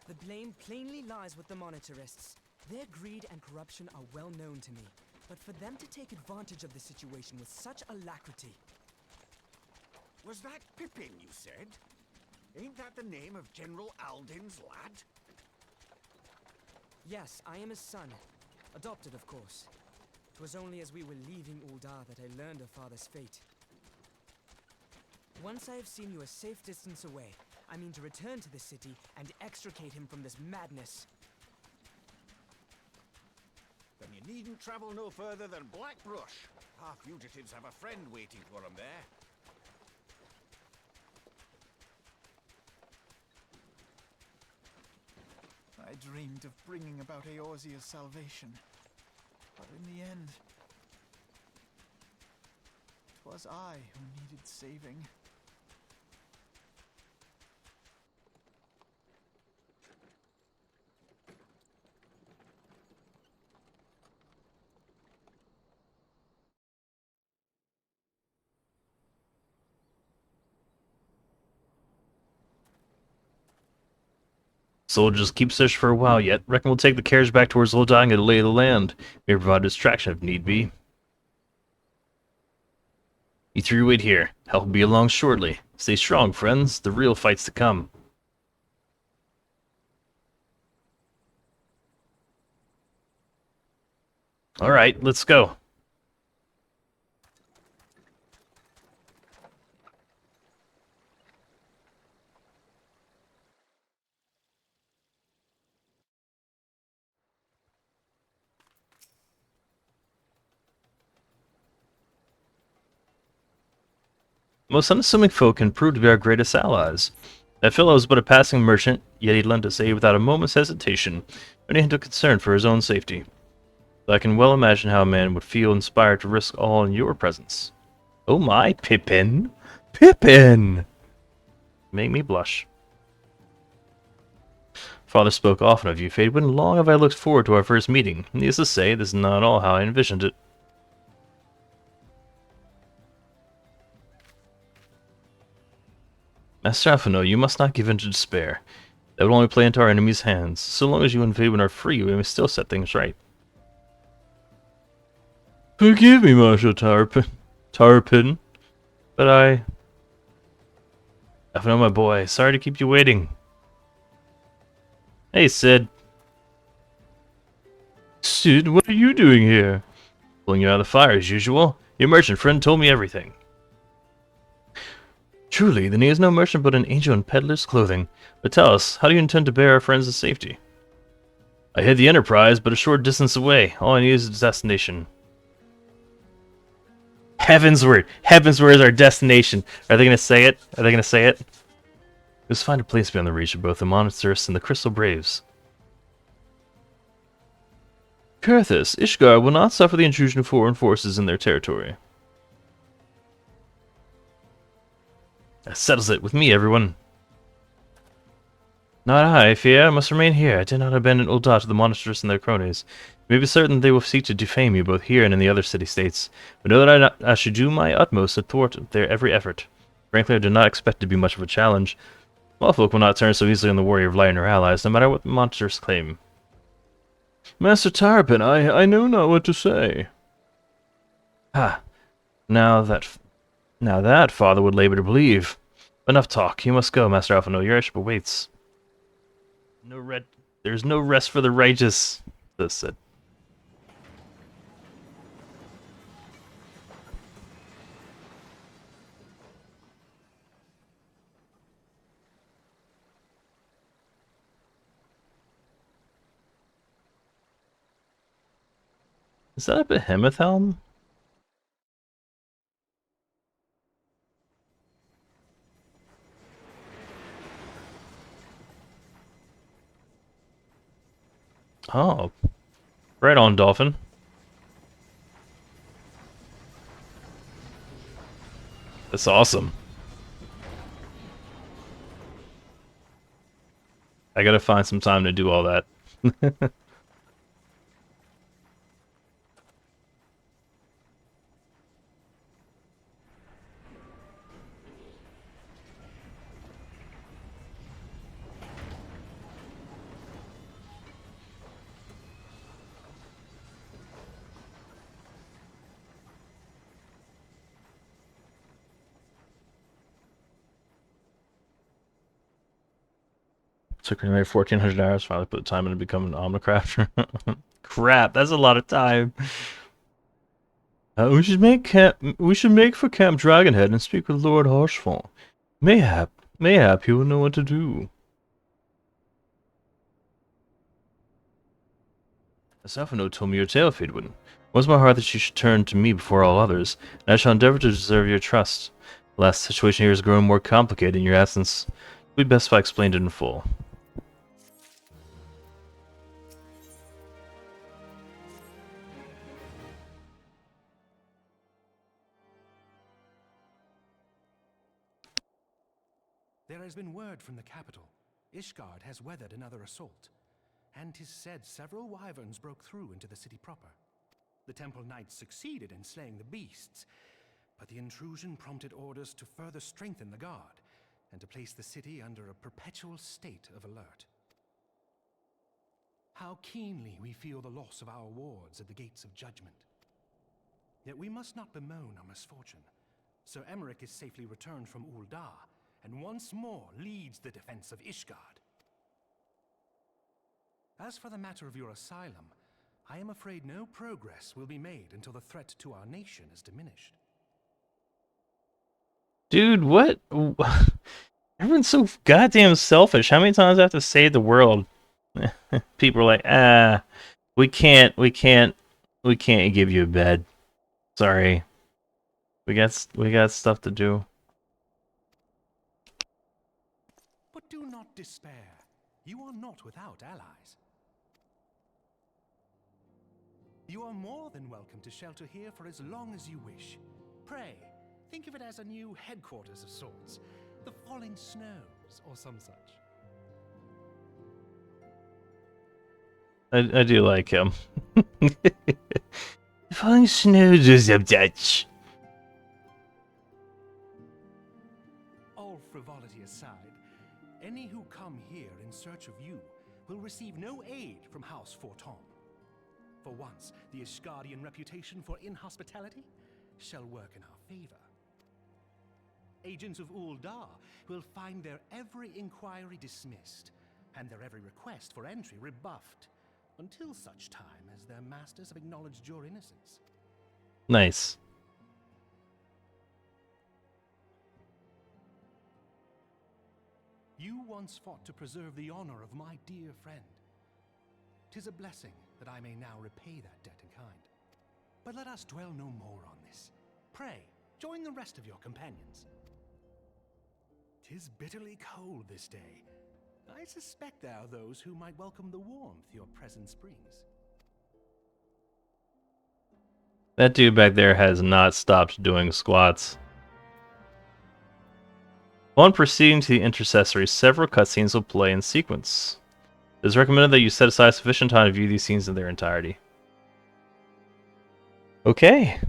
The blame plainly lies with the Monitarists. Their greed and corruption are well known to me, but for them to take advantage of the situation with such alacrity... Was that Pippin, you said? Ain't that the name of General Alden's lad? Yes, I am his son. Adopted, of course. It was only as we were leaving Ul'dah that I learned of father's fate. Once I have seen you a safe distance away, I mean to return to the city and extricate him from this madness. Then you needn't travel no further than Blackbrush. Our fugitives have a friend waiting for them there. I dreamed of bringing about Eorzea's salvation. But in the end, 'twas I who needed saving. Soldiers keep searching for a while yet. Reckon we'll take the carriage back towards Loldang and lay the land. May provide a distraction if need be. You three wait here. Help will be along shortly. Stay strong, friends. The real fight's to come. Alright, let's go. Most unassuming folk can prove to be our greatest allies. That fellow was but a passing merchant, yet he lent us aid without a moment's hesitation, any hint of concern for his own safety. So I can well imagine how a man would feel inspired to risk all in your presence. Oh my, Pippin! Pippin! Make me blush. Father spoke often of you, Faedwin. Long have I looked forward to our first meeting. Needless to say, this is not all how I envisioned it. Master Alphino, you must not give in to despair. That will only play into our enemy's hands. So long as you and Faedwin are free, we may still set things right. Forgive me, Marshal Tarpin, but Alphino, my boy, sorry to keep you waiting. Hey, Sid. Sid, what are you doing here? Pulling you out of the fire as usual. Your merchant friend told me everything. Truly, then he is no merchant but an angel in peddler's clothing. But tell us, how do you intend to bear our friends to safety? I hid the Enterprise, but a short distance away. All I need is a destination. Heavensward! Heavensward is our destination! Are they gonna say it? Are they gonna say it? We must find a place beyond the reach of both the Monstrous and the Crystal Braves. Kurthus, Ishgard will not suffer the intrusion of foreign forces in their territory. That settles it. With me, everyone. Not I, fear. I must remain here. I did not abandon Ul'dah to the Monstrous and their cronies. You may be certain they will seek to defame you both here and in the other city-states, but know that I should do my utmost to thwart their every effort. Frankly, I do not expect to be much of a challenge. Small folk will not turn so easily on the Warrior of Light and her allies, no matter what the monsters claim. Master Tarpin, I know not what to say. Ah, now that father would labor to believe. Enough talk. You must go, Master Alphino. Your airship awaits. There's no rest for the righteous, this said. Is that a behemoth helm? Oh. Right on, Dolphin. That's awesome. I gotta find some time to do all that. Took me 1,400 hours. Finally put the time in to become an Omnicrafter. Crap, that's a lot of time. We should make for Camp Dragonhead and speak with Lord Harshfall. Mayhap he will know what to do. Asafino told me your tale, Faedwin. It was my heart that you should turn to me before all others, and I shall endeavor to deserve your trust. The last situation here has grown more complicated in your absence. It would be best if I explained it in full. There has been word from the capital. Ishgard has weathered another assault, and 'tis said several wyverns broke through into the city proper. The temple knights succeeded in slaying the beasts, but the intrusion prompted orders to further strengthen the guard and to place the city under a perpetual state of alert. How keenly we feel the loss of our wards at the gates of judgment. Yet we must not bemoan our misfortune. Sir Emmerich is safely returned from Ul'dah, and once more leads the defense of Ishgard. As for the matter of your asylum, I am afraid no progress will be made until the threat to our nation is diminished. Dude, what? Everyone's so goddamn selfish. How many times do I have to save the world? People are like, we can't give you a bed. Sorry. We got stuff to do. But do not despair. You are not without allies. You are more than welcome to shelter here for as long as you wish. Pray, think of it as a new headquarters of sorts. The Falling Snows, or some such. I do like him. Falling Snows or some such. All frivolity aside, any who come here in search of you will receive no aid from House Forton. For once, the Ishgardian reputation for inhospitality shall work in our favor. Agents of Ul'dah will find their every inquiry dismissed, and their every request for entry rebuffed, until such time as their masters have acknowledged your innocence. Nice. You once fought to preserve the honor of my dear friend. 'Tis a blessing that I may now repay that debt in kind. But let us dwell no more on this. Pray, join the rest of your companions. 'Tis bitterly cold this day. I suspect there are those who might welcome the warmth your presence brings. That dude back there has not stopped doing squats. Upon proceeding to the intercessory, several cutscenes will play in sequence. It is recommended that you set aside sufficient time to view these scenes in their entirety. Okay.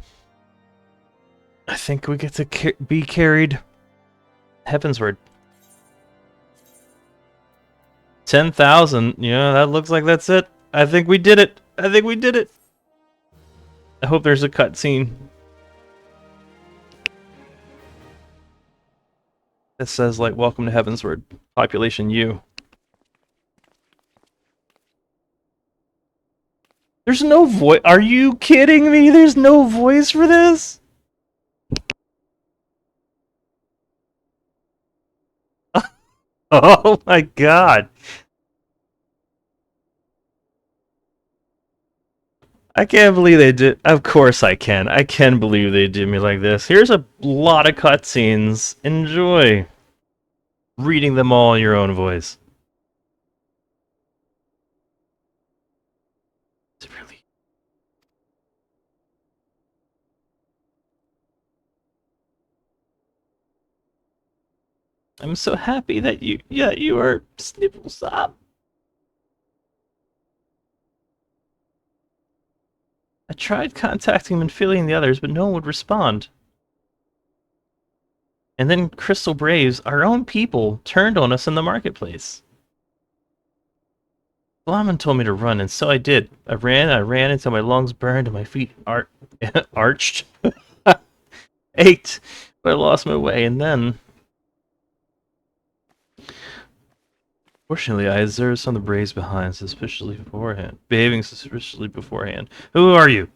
I think we get to be carried Heavensward. 10,000. Yeah, that looks like that's it. I think we did it. I think we did it. I hope there's a cutscene that says, like, welcome to Heavensward, population U. There's no voice. Are you kidding me? There's no voice for this? Oh my god. I can't believe they did. Of course I can. I can believe they did me like this. Here's a lot of cutscenes. Enjoy reading them all in your own voice. It's really... I'm so happy that you are Sniffles up. I tried contacting Manphili and the others, but no one would respond. And then Crystal Braves, our own people, turned on us in the marketplace. Flamen told me to run, and so I did. I ran until my lungs burned and my feet arched. Ached, but I lost my way, and then... Fortunately, I observed some of the Braves behaving suspiciously beforehand. Who are you?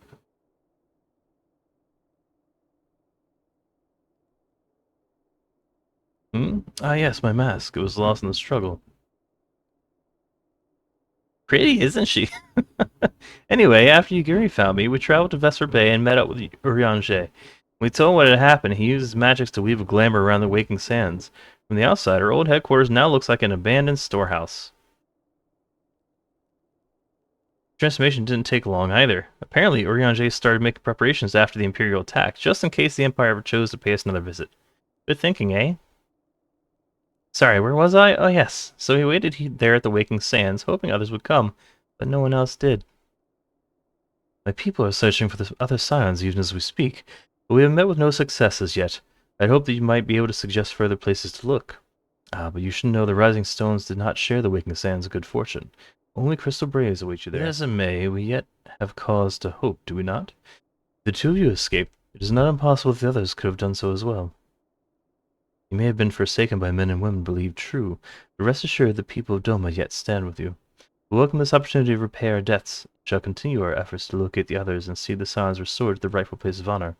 Ah, yes, my mask. It was lost in the struggle. Pretty, isn't she? Anyway, after Yugiri found me, we traveled to Vesper Bay and met up with Urianger. We told him what had happened. He used his magics to weave a glamour around the waking sands. From the outside, our old headquarters now looks like an abandoned storehouse. Transformation didn't take long either. Apparently, Urianger started making preparations after the Imperial attack, just in case the Empire ever chose to pay us another visit. Good thinking, eh? Sorry, where was I? Oh, yes. So he waited there at the Waking Sands, hoping others would come, but no one else did. My people are searching for the other scions even as we speak, but we have met with no success as yet. I'd hoped that you might be able to suggest further places to look. But you should know the Rising Stones did not share the Waking Sands' good fortune. Only crystal braves await you there. As it may, we yet have cause to hope, do we not? The two of you escaped. It is not impossible that the others could have done so as well. You may have been forsaken by men and women believed true, but rest assured the people of Doma yet stand with you. We welcome this opportunity to repay our debts, and shall continue our efforts to locate the others and see the Scions restored to the rightful place of honor.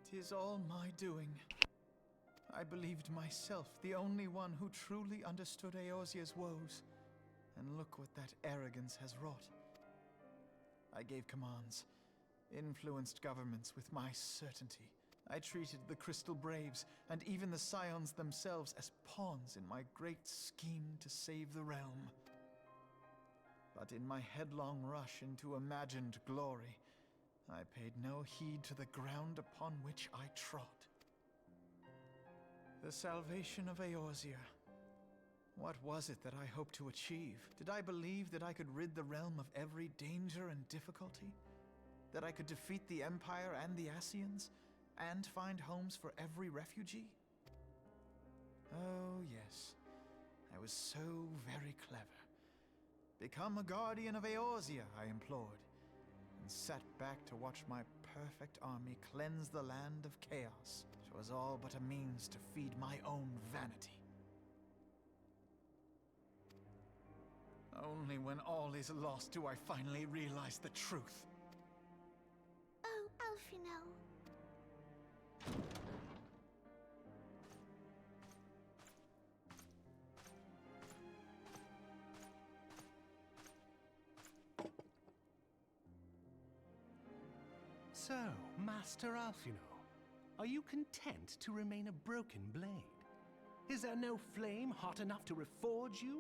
"'Tis all my doing. I believed myself the only one who truly understood Eorzea's woes, and look what that arrogance has wrought. I gave commands, influenced governments with my certainty. I treated the Crystal Braves, and even the Scions themselves, as pawns in my great scheme to save the realm. But in my headlong rush into imagined glory, I paid no heed to the ground upon which I trod. The salvation of Eorzea. What was it that I hoped to achieve? Did I believe that I could rid the realm of every danger and difficulty? That I could defeat the Empire and the Ascians, and find homes for every refugee? Oh, yes. I was so very clever. Become a guardian of Eorzea, I implored, and sat back to watch my perfect army cleanse the land of chaos. It was all but a means to feed my own vanity. Only when all is lost do I finally realize the truth. Oh, Alfino. So, Master Alfino, are you content to remain a broken blade? Is there no flame hot enough to reforge you?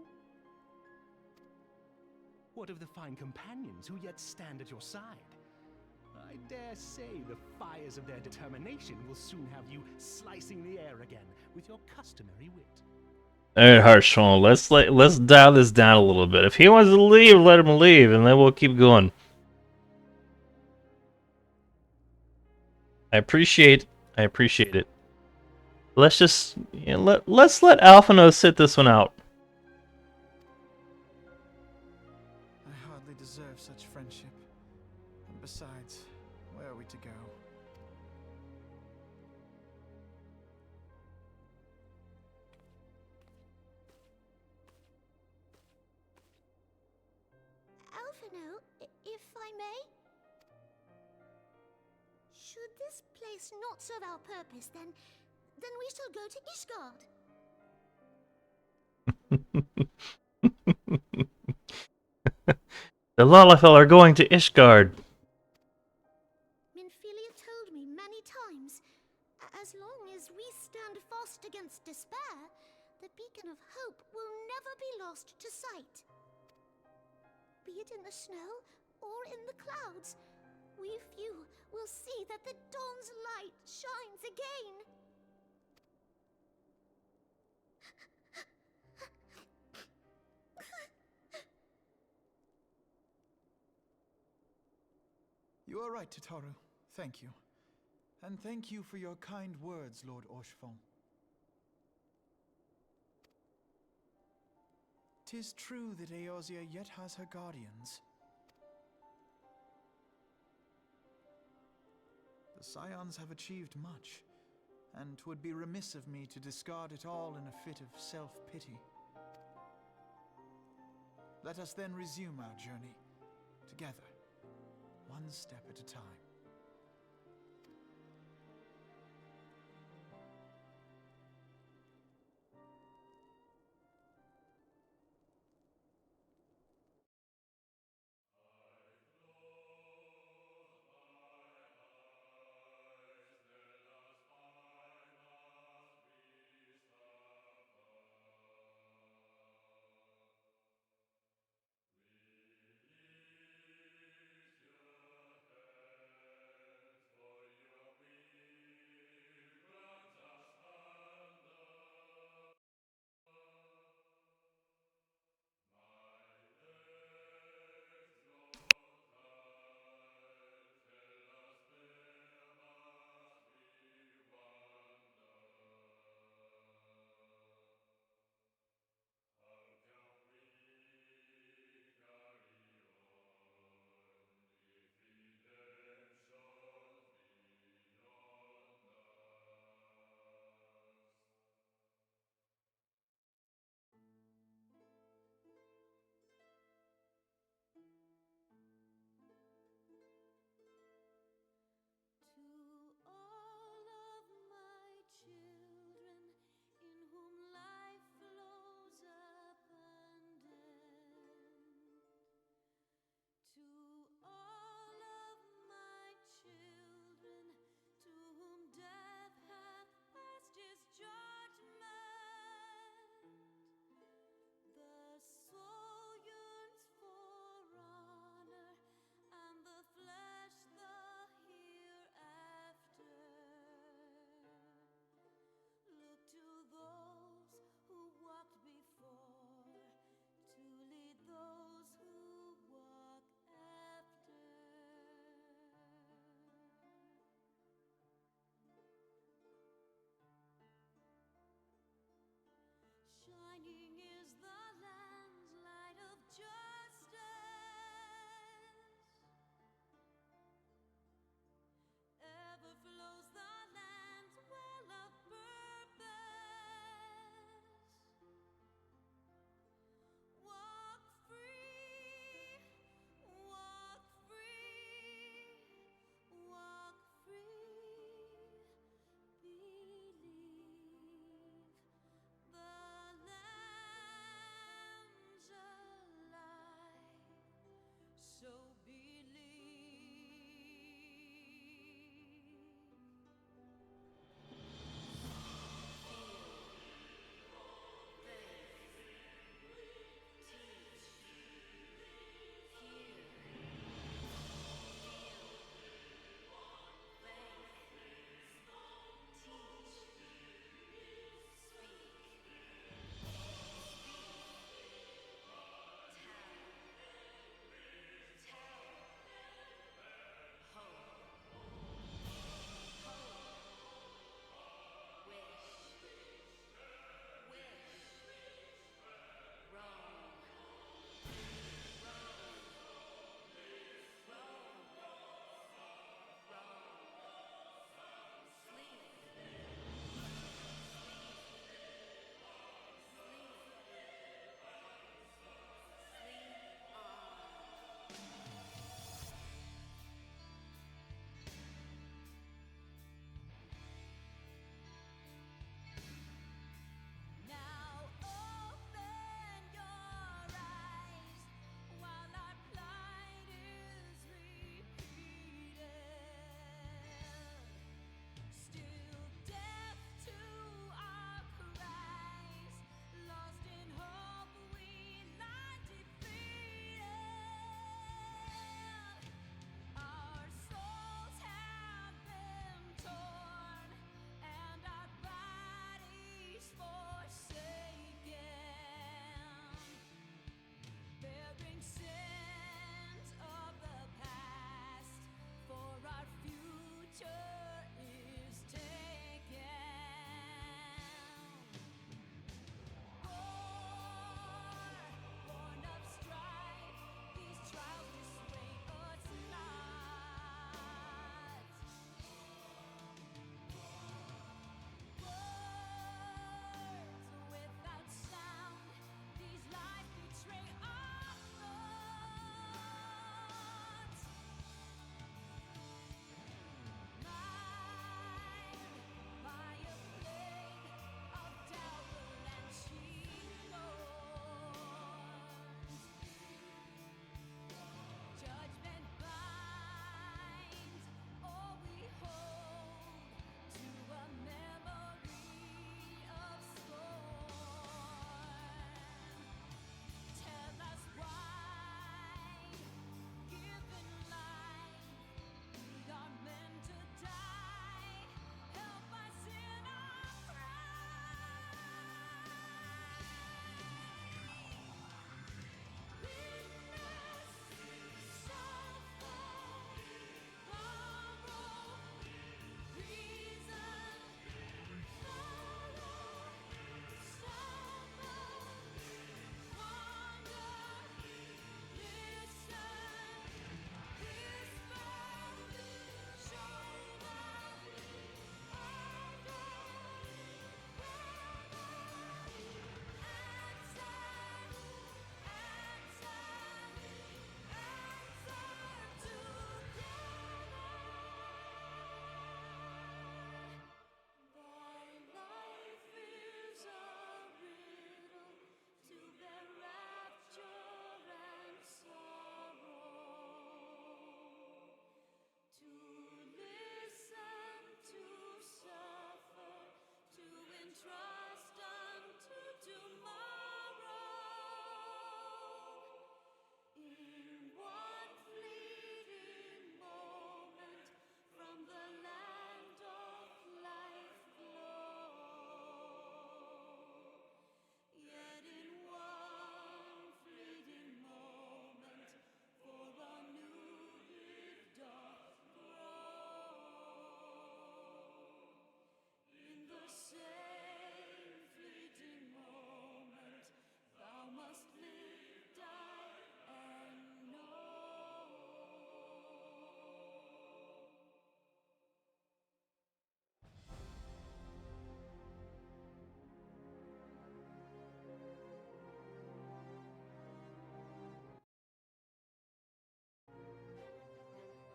What of the fine companions who yet stand at your side? I dare say the fires of their determination will soon have you slicing the air again with your customary wit. Alright, Harshfall, let's dial this down a little bit. If he wants to leave, let him leave, and then we'll keep going. I appreciate it. Let's just let's let Alphino sit this one out. I hardly deserve such friendship. And besides, where are we to go? Alfino, if I may? Should this place not serve our purpose, then we shall go to Ishgard. The Lalafell are going to Ishgard. Minfilia told me many times, as long as we stand fast against despair, the beacon of hope will never be lost to sight. Be it in the snow or in the clouds, we few will see that the dawn's light shines again. You are right, Tataru. Thank you. And thank you for your kind words, Lord Orchefon. 'Tis true that Eorzea yet has her guardians. The Scions have achieved much, and 'twould be remiss of me to discard it all in a fit of self-pity. Let us then resume our journey, together, one step at a time.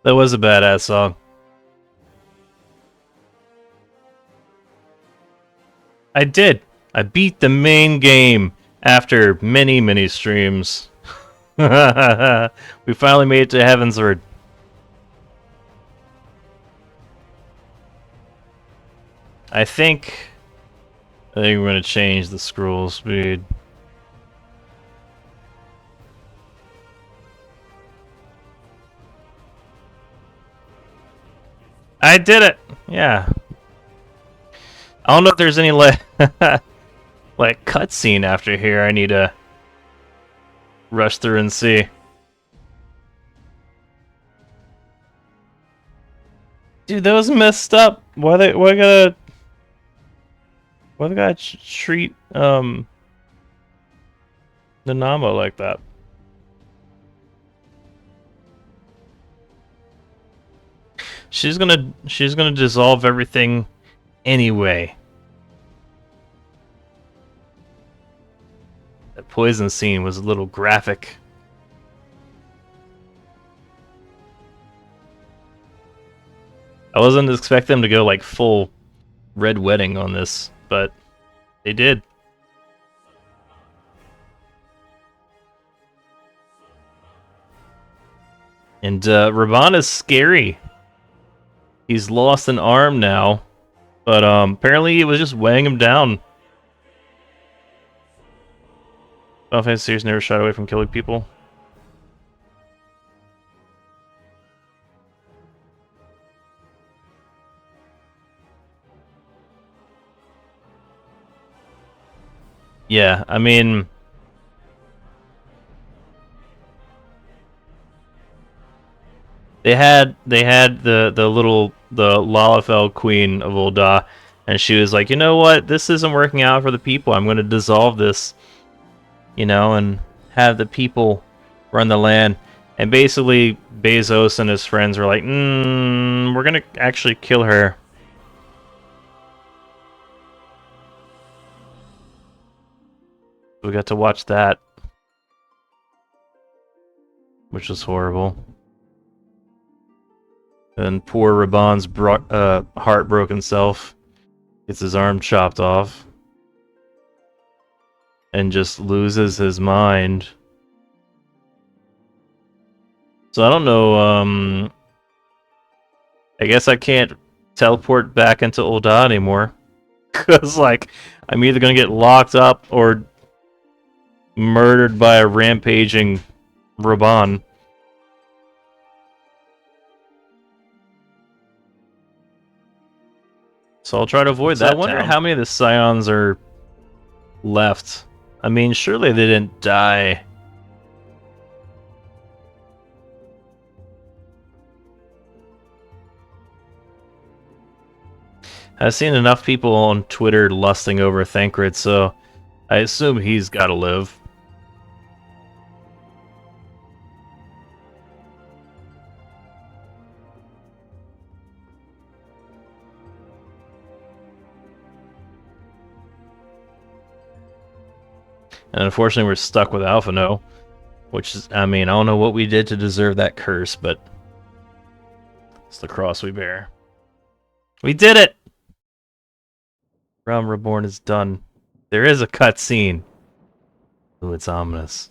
That was a badass song. I did. I beat the main game after many, many streams. We finally made it to Heavensward. I think we're gonna change the scroll speed. I did it! Yeah. I don't know if there's any like cutscene after here I need to rush through and see. Dude, that was messed up. Why they gotta treat Nanamo like that? She's gonna dissolve everything anyway. That poison scene was a little graphic. I wasn't expecting them to go like full red wedding on this, but they did. And Raban is scary. He's lost an arm now, but apparently it was just weighing him down. Final Fantasy series never shied away from killing people. Yeah, I mean, they had the Lalafell Queen of Ul'dah, and she was like, you know what, this isn't working out for the people. I'm going to dissolve this, you know, and have the people run the land. And basically, Bezos and his friends were like, we're going to actually kill her. We got to watch that, which was horrible. And poor Raban's heartbroken self gets his arm chopped off and just loses his mind. So I don't know, I guess I can't teleport back into Ul'dah anymore. Because, like, I'm either going to get locked up or murdered by a rampaging Raban. So I'll try to avoid that. I wonder how many of the Scions are left. I mean, surely they didn't die. I've seen enough people on Twitter lusting over Thancred, so I assume he's got to live. And unfortunately, we're stuck with Alphino, which is, I mean, I don't know what we did to deserve that curse, but it's the cross we bear. We did it! Realm Reborn is done. There is a cutscene. Ooh, it's ominous.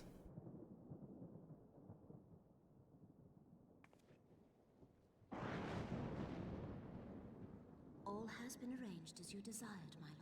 All has been arranged as you desired, my lord.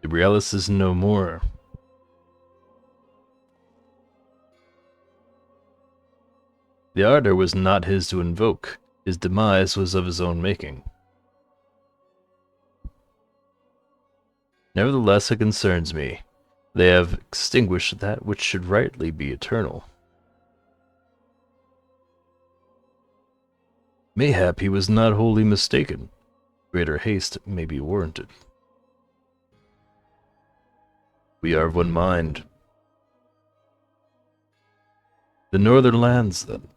The Realis is no more. The ardor was not his to invoke. His demise was of his own making. Nevertheless, it concerns me. They have extinguished that which should rightly be eternal. Mayhap he was not wholly mistaken. Greater haste may be warranted. We are of one mind. The northern lands, then.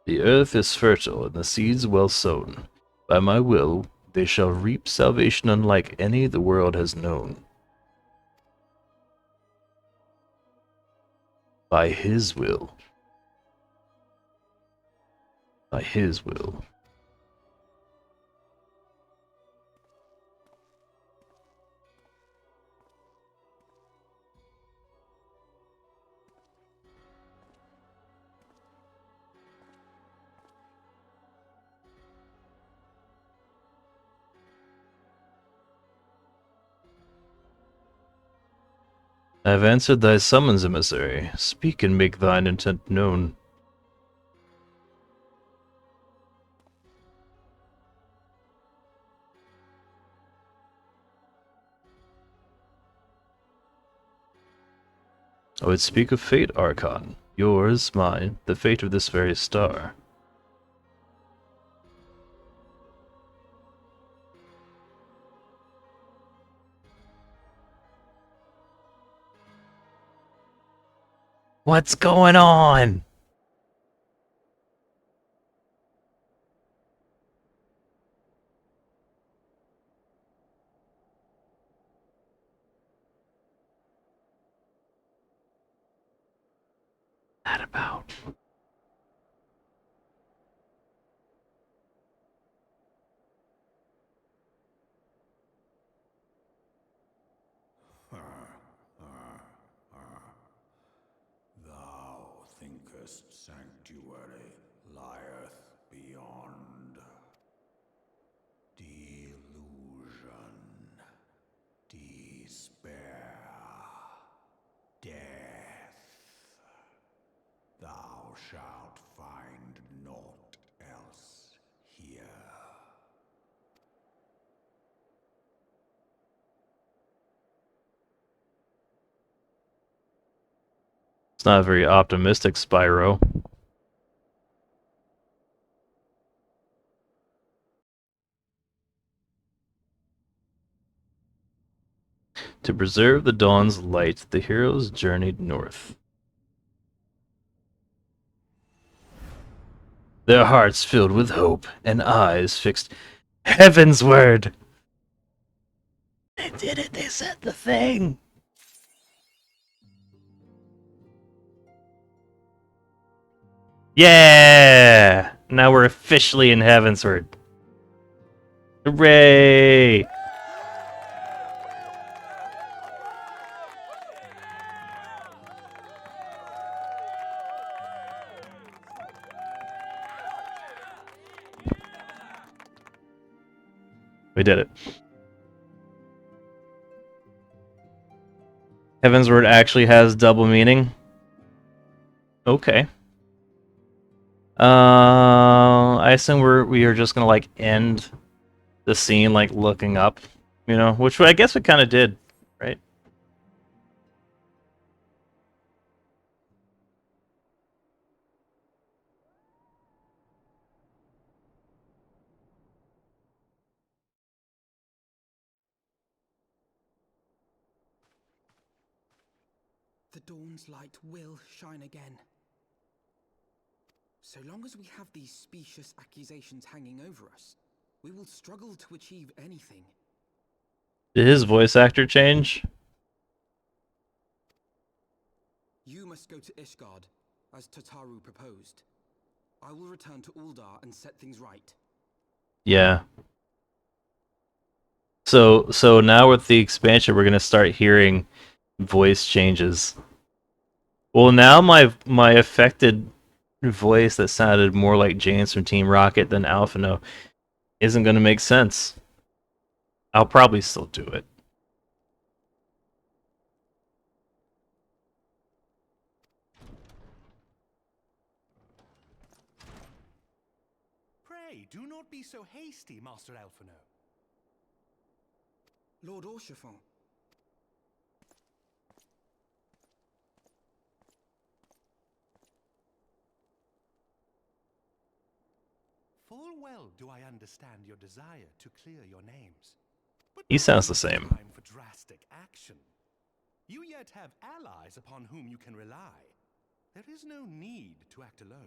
The earth is fertile, and the seeds well sown. By my will, they shall reap salvation unlike any the world has known. By his will. By his will. I have answered thy summons, emissary. Speak and make thine intent known. I would speak of fate, Archon. Yours, mine, the fate of this very star. What's going on? That about? Thou thinkest sanctuary lieth beyond. Delusion, despair, death. Thou shalt find naught else here. It's not very optimistic, Spyro. To preserve the dawn's light, the heroes journeyed north. Their hearts filled with hope and eyes fixed. Heavensward! They did it. They said the thing. Yeah! Now we're officially in Heavensward. Hooray! We did it. Heavensward actually has double meaning. Okay. I assume we are just gonna like end the scene like looking up, you know, which I guess we kind of did, right? The dawn's light will shine again. So long as we have these specious accusations hanging over us, we will struggle to achieve anything. Did his voice actor change? You must go to Ishgard, as Tataru proposed. I will return to Uldar and set things right. Yeah. So now with the expansion, we're gonna start hearing voice changes. Well, now my affected voice that sounded more like James from Team Rocket than Alphino isn't going to make sense. I'll probably still do it. Pray, do not be so hasty, Master Alphino. Lord Orchiffon. Full well do I understand your desire to clear your names. But He now sounds the is same. Time for drastic action. You yet have allies upon whom you can rely. There is no need to act alone.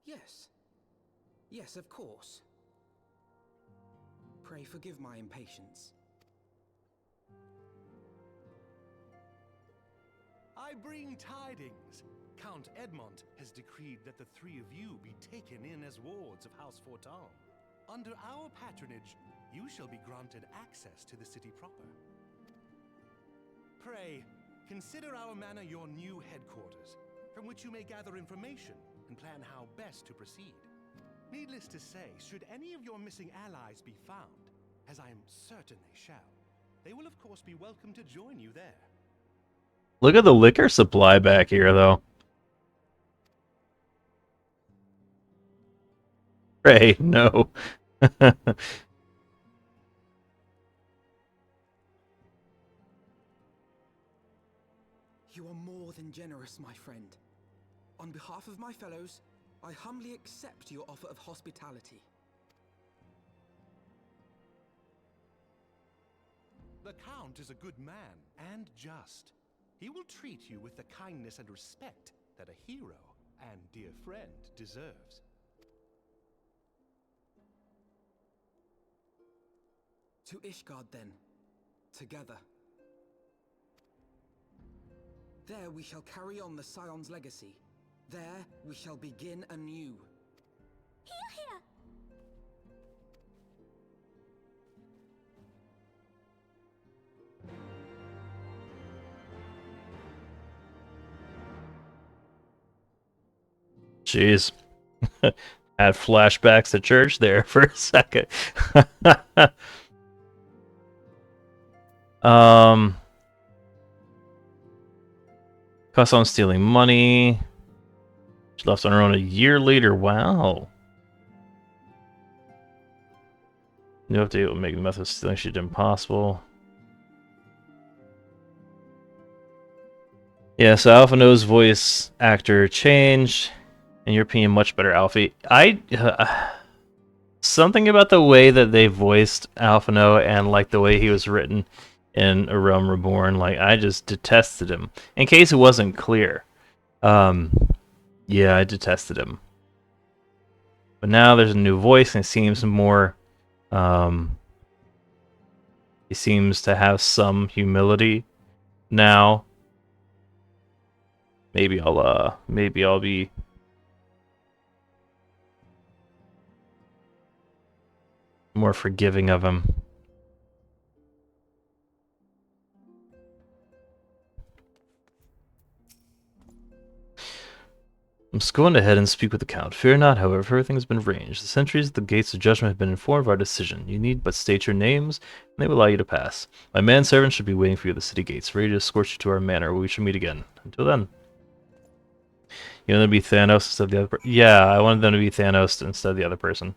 Yes. Yes, of course. Pray forgive my impatience. I bring tidings. Count Edmond has decreed that the three of you be taken in as wards of House Fortan. Under our patronage, you shall be granted access to the city proper. Pray, consider our manor your new headquarters, from which you may gather information and plan how best to proceed. Needless to say, should any of your missing allies be found, as I am certain they shall, they will of course be welcome to join you there. Look at the liquor supply back here, though. Ray, no. You are more than generous, my friend. On behalf of my fellows, I humbly accept your offer of hospitality. The Count is a good man and just. He will treat you with the kindness and respect that a hero and dear friend deserves. To Ishgard, then. Together. There we shall carry on the Scion's legacy. There we shall begin anew. Here, here! Jeez. Had flashbacks to church there for a second. Cuss on stealing money. She left on her own a year later. Wow. New update will make the method of stealing she did impossible. Yeah, so Alphino's voice actor changed. In your opinion, much better, Alfie. Something about the way that they voiced Alphino and like the way he was written in A Realm Reborn, like I just detested him. In case it wasn't clear, yeah, I detested him. But now there's a new voice, and it seems more. He seems to have some humility now. Maybe I'll be. More forgiving of him. I must go on ahead and speak with the Count. Fear not, however, everything has been arranged. The sentries at the gates of judgment have been informed of our decision. You need but state your names, and they will allow you to pass. My manservant should be waiting for you at the city gates, ready to escort you to our manor, where we shall meet again. Until then. You want them to be Thanos instead of the other person? Yeah, I wanted them to be Thanos instead of the other person.